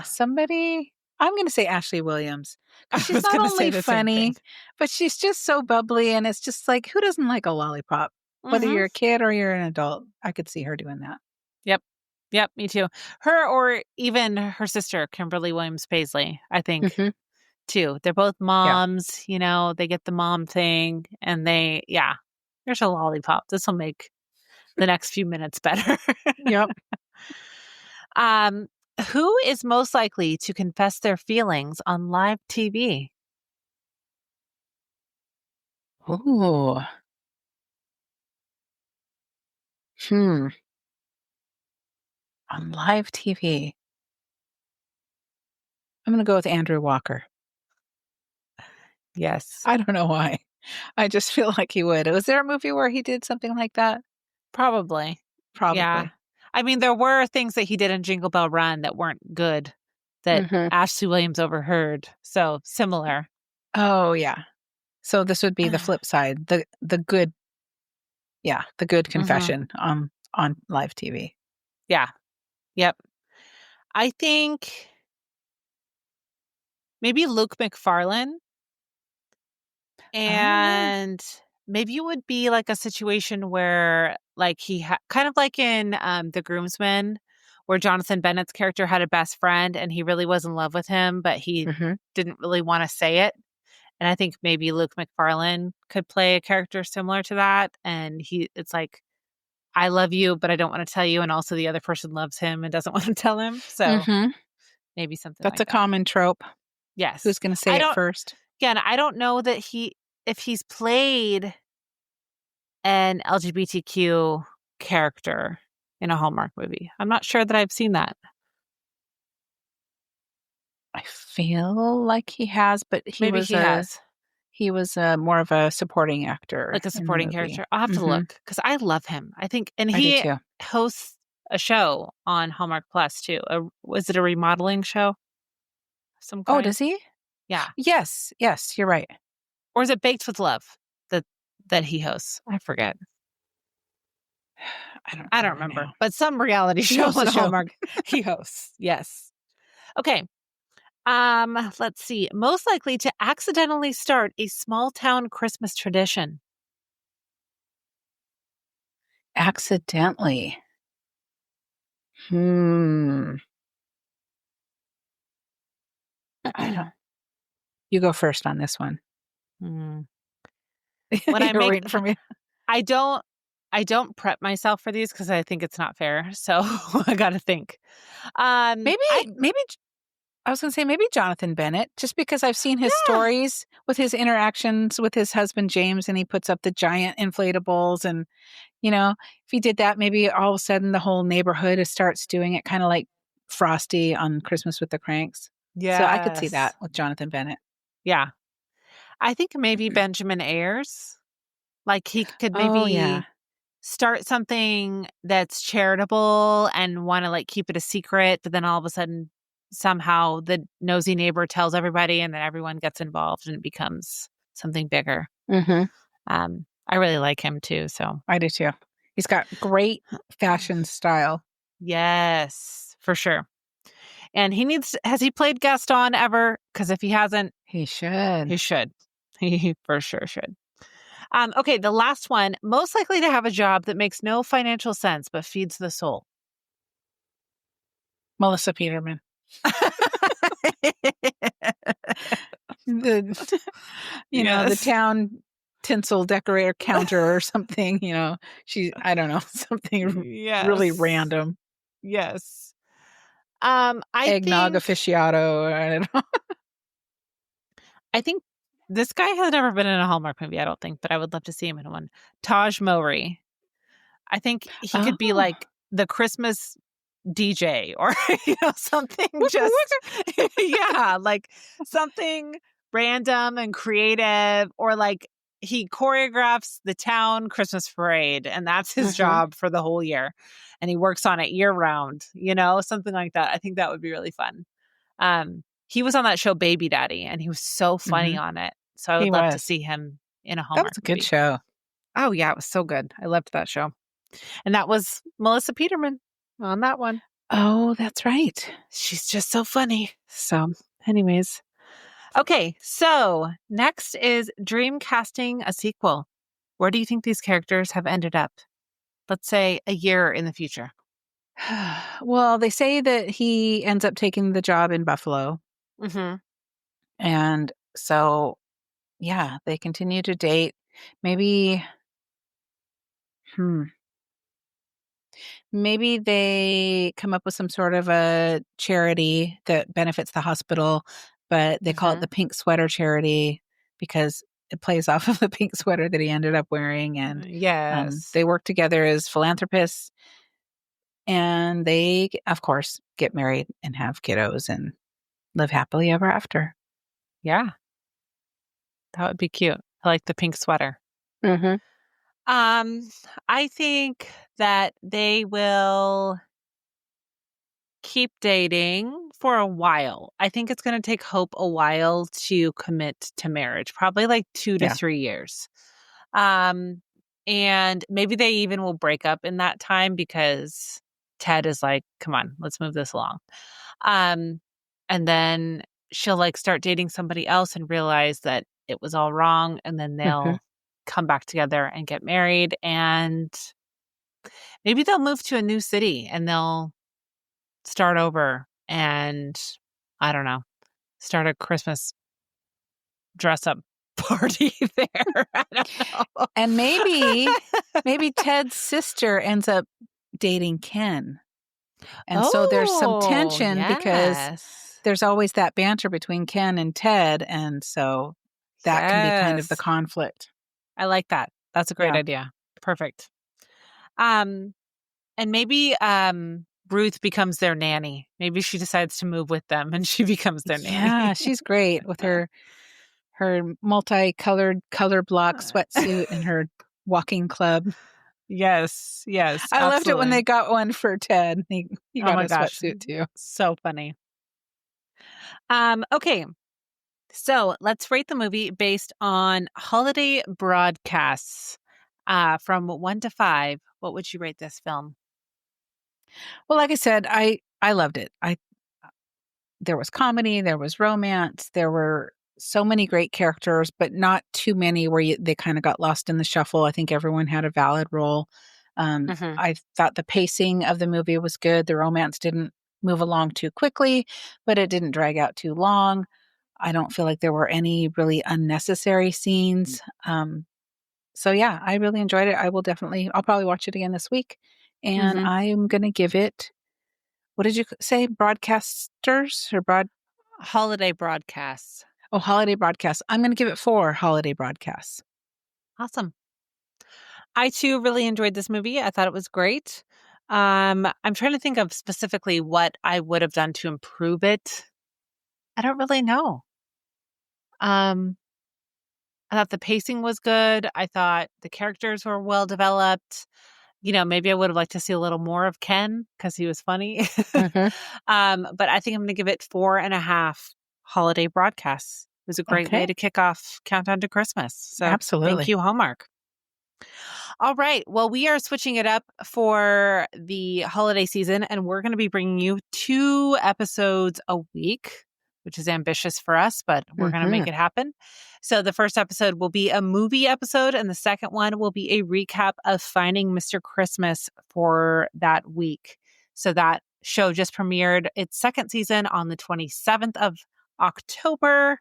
somebody. I'm going to say Ashley Williams I because she's was not going to say only the same thing. funny, but she's just so bubbly. And it's just like, who doesn't like a lollipop? Whether Mm-hmm. you're a kid or you're an adult, I could see her doing that. Yep. Yep. Me too. Her or even her sister, Kimberly Williams Paisley, I think Mm-hmm. too. They're both Yeah. moms, they get the mom thing and yeah, here's a lollipop. This will make the next few minutes better. Yep. um, who is most likely to confess their feelings on live TV? Ooh. Hmm. On live TV. I'm going to go with Andrew Walker. Yes, I don't know why. I just feel like he would. Was there a movie where he did something like that? probably. Yeah. Probably. I mean, there were things that he did in Jingle Bell Run that weren't good that Mm-hmm. Ashley Williams overheard. So similar. Oh, yeah. So this would be the flip side, the good, yeah, the good hmm confession on live TV. Yeah. Yep. I think maybe Luke McFarlane. Oh, And maybe it would be like a situation where, like, kind of like in The Groomsmen, where Jonathan Bennett's character had a best friend and he really was in love with him, but he hmm didn't really want to say it. And I think maybe Luke McFarlane could play a character similar to that. And it's like, I love you, but I don't want to tell you. And also the other person loves him and doesn't want to tell him. So hmm maybe something That's like a that. common trope. Yes. Who's going to say I it don't, first? again, I don't know that if he's played an LGBTQ character in a Hallmark movie. I'm not sure that I've seen that. I feel like he has, but Maybe he has, he was more of a supporting actor like a in the supporting movie. character. I'll have to Hmm look because I love him. I think, and I do he too. hosts a show on Hallmark Plus too. Was it a remodeling show of some Oh, kind? does he? Yeah, Yes, yes, you're right. or is it Baked with Love that he hosts? I forget. I don't I don't remember remember, now. but some reality He show hosts on the show. Hallmark he hosts. Yes. Okay. Let's see. Most likely to accidentally start a small town Christmas tradition. Accidentally. Hmm. I don't. You go first on this one. Hmm. When I You're make waiting for me. I don't prep myself for these because I think it's not fair. So I gotta think. Maybe, I maybe I was going to say maybe Jonathan Bennett, just because I've seen his Yeah. stories with his interactions with his husband James, and he puts up the giant inflatables, and if he did that, maybe all of a sudden the whole neighborhood starts doing it, kind of like Frosty on Christmas with the Cranks. So I could see that Yes. with Jonathan Bennett. Yeah. I think maybe Benjamin Ayers. Like he could Oh yeah. maybe start something that's charitable and want to like keep it a secret, but then all of a sudden somehow the nosy neighbor tells everybody and then everyone gets involved and it becomes something bigger. Mm-hmm. I really like him too. So I do too. He's got great fashion style. yes, for sure. And has he played Gaston ever? Because if he hasn't, He should. he should. He for sure should. Okay, the last one, most likely to have a job that makes no financial sense but feeds the soul. Melissa Peterman. The the Yes. town tinsel decorator counter or something, I don't know, something really Yes. random. Yes. I Eggnog think aficionado. I don't know. I think this guy has never been in a Hallmark movie, I don't think, but I would love to see him in one. Taj Mowry. I think he could be Oh. like the Christmas DJ or something Wooka just wooka. yeah, like something random and creative, or like he choreographs the town Christmas parade and that's his Mhm. job for the whole year. And he works on it year round, something like that. I think that would be really fun. He was on that show Baby Daddy and he was so funny Mhm. on it. So I He would love to was. see him in a That was Hallmark a good movie. show. Oh yeah, it was so good. I loved that show. And that was Melissa Peterman on that one. Oh, that's right. She's just so funny. So, anyways. Okay, so next is dream casting a sequel. Where do you think these characters have ended up? Let's say a year in the future. Well, they say that he ends up taking the job in Buffalo. Mm-hmm. And so, yeah, they continue to date. Maybe, hmm, maybe they come up with some sort of a charity that benefits the hospital, but they call it Mm-hmm. the Pink Sweater Charity because it plays off of the pink sweater that he ended up wearing. And Yes. they work together as philanthropists. And they, of course, get married and have kiddos and live happily ever after. Yeah, that would be cute. I like the pink sweater. Mm-hmm. Um, I think that they will keep dating for a while. I think it's going to take Hope a while to commit to marriage, probably like 2 to Yeah. 3 years. Um, and maybe they even will break up in that time because Ted is like, "Come on, let's move this along." Um, and then she'll like start dating somebody else and realize that it was all wrong, and then Mm-hmm. they'll come back together and get married, and maybe they'll move to a new city and they'll start over and I don't know, start a Christmas dress up party there. I don't know. And maybe Ted's sister ends up dating Ken. And so there's some Oh, tension because yes. there's always that banter between Ken and Ted. And so that can be kind of the Yes. conflict. I like that. That's a great Yeah. idea. Perfect. Um, and maybe Ruth becomes their nanny. Maybe she decides to move with them and she becomes their nanny. Yeah, she's great with her multicolored color block sweatsuit and her walking club. Yes, yes, I loved it when they absolutely. got one for Ted. He Oh got my a gosh. sweatsuit too. So funny. Okay. So let's rate the movie based on holiday broadcasts. From 1 to 5, what would you rate this film? Well, like I said, I loved it. I There was comedy, there was romance, there were so many great characters, but not too many where they kind of got lost in the shuffle. I think everyone had a valid role. Hmm. I thought the pacing of the movie was good. The romance didn't move along too quickly, but it didn't drag out too long. I don't feel like there were any really unnecessary scenes. So yeah, I really enjoyed it. I'll probably watch it again this week. And Hmm. I'm going to give it, what did you say? Broadcasters or Holiday broadcasts. holiday broadcasts. I'm going to give it 4 holiday broadcasts. Awesome. I too really enjoyed this movie. I thought it was great. I'm trying to think of specifically what I would have done to improve it. I don't really know. Um, I thought the pacing was good. I thought the characters were well developed. Maybe I would have liked to see a little more of Ken because he was funny. Mhm. But I think I'm going to give it 4.5 holiday broadcasts. It was a great way Okay. to kick off Countdown to Christmas. So thank Absolutely. you, Hallmark. All right. Well, we are switching it up for the holiday season, and we're going to be bringing you 2 episodes a week, which is ambitious for us, but we're going to make Mhm. it happen. So the first episode will be a movie episode, and the second one will be a recap of Finding Mr. Christmas for that week. So that show just premiered its second season on the 27th of October.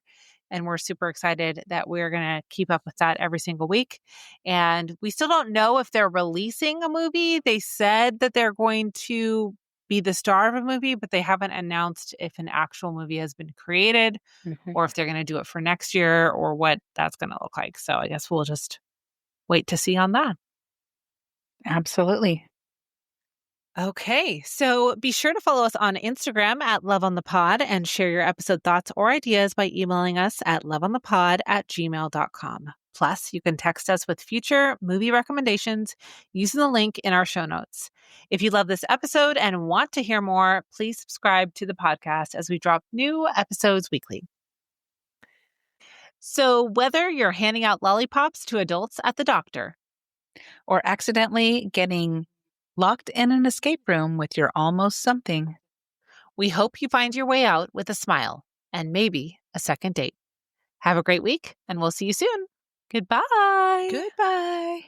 And we're super excited that we're going to keep up with that every single week. And we still don't know if they're releasing a movie. They said that they're going to be the star of a movie, but they haven't announced if an actual movie has been created Mhm. or if they're going to do it for next year or what that's going to look like. So I guess we'll just wait to see on that. Absolutely. Okay, so be sure to follow us on Instagram at Love on the Pod and share your episode thoughts or ideas by emailing us at loveonthepod@gmail.com. Plus, you can text us with future movie recommendations using the link in our show notes. If you love this episode and want to hear more, please subscribe to the podcast as we drop new episodes weekly. So, whether you're handing out lollipops to adults at the doctor, Or accidentally getting locked in an escape room with your almost something. we hope you find your way out with a smile and maybe a second date. Have a great week, and we'll see you soon. Goodbye. Goodbye.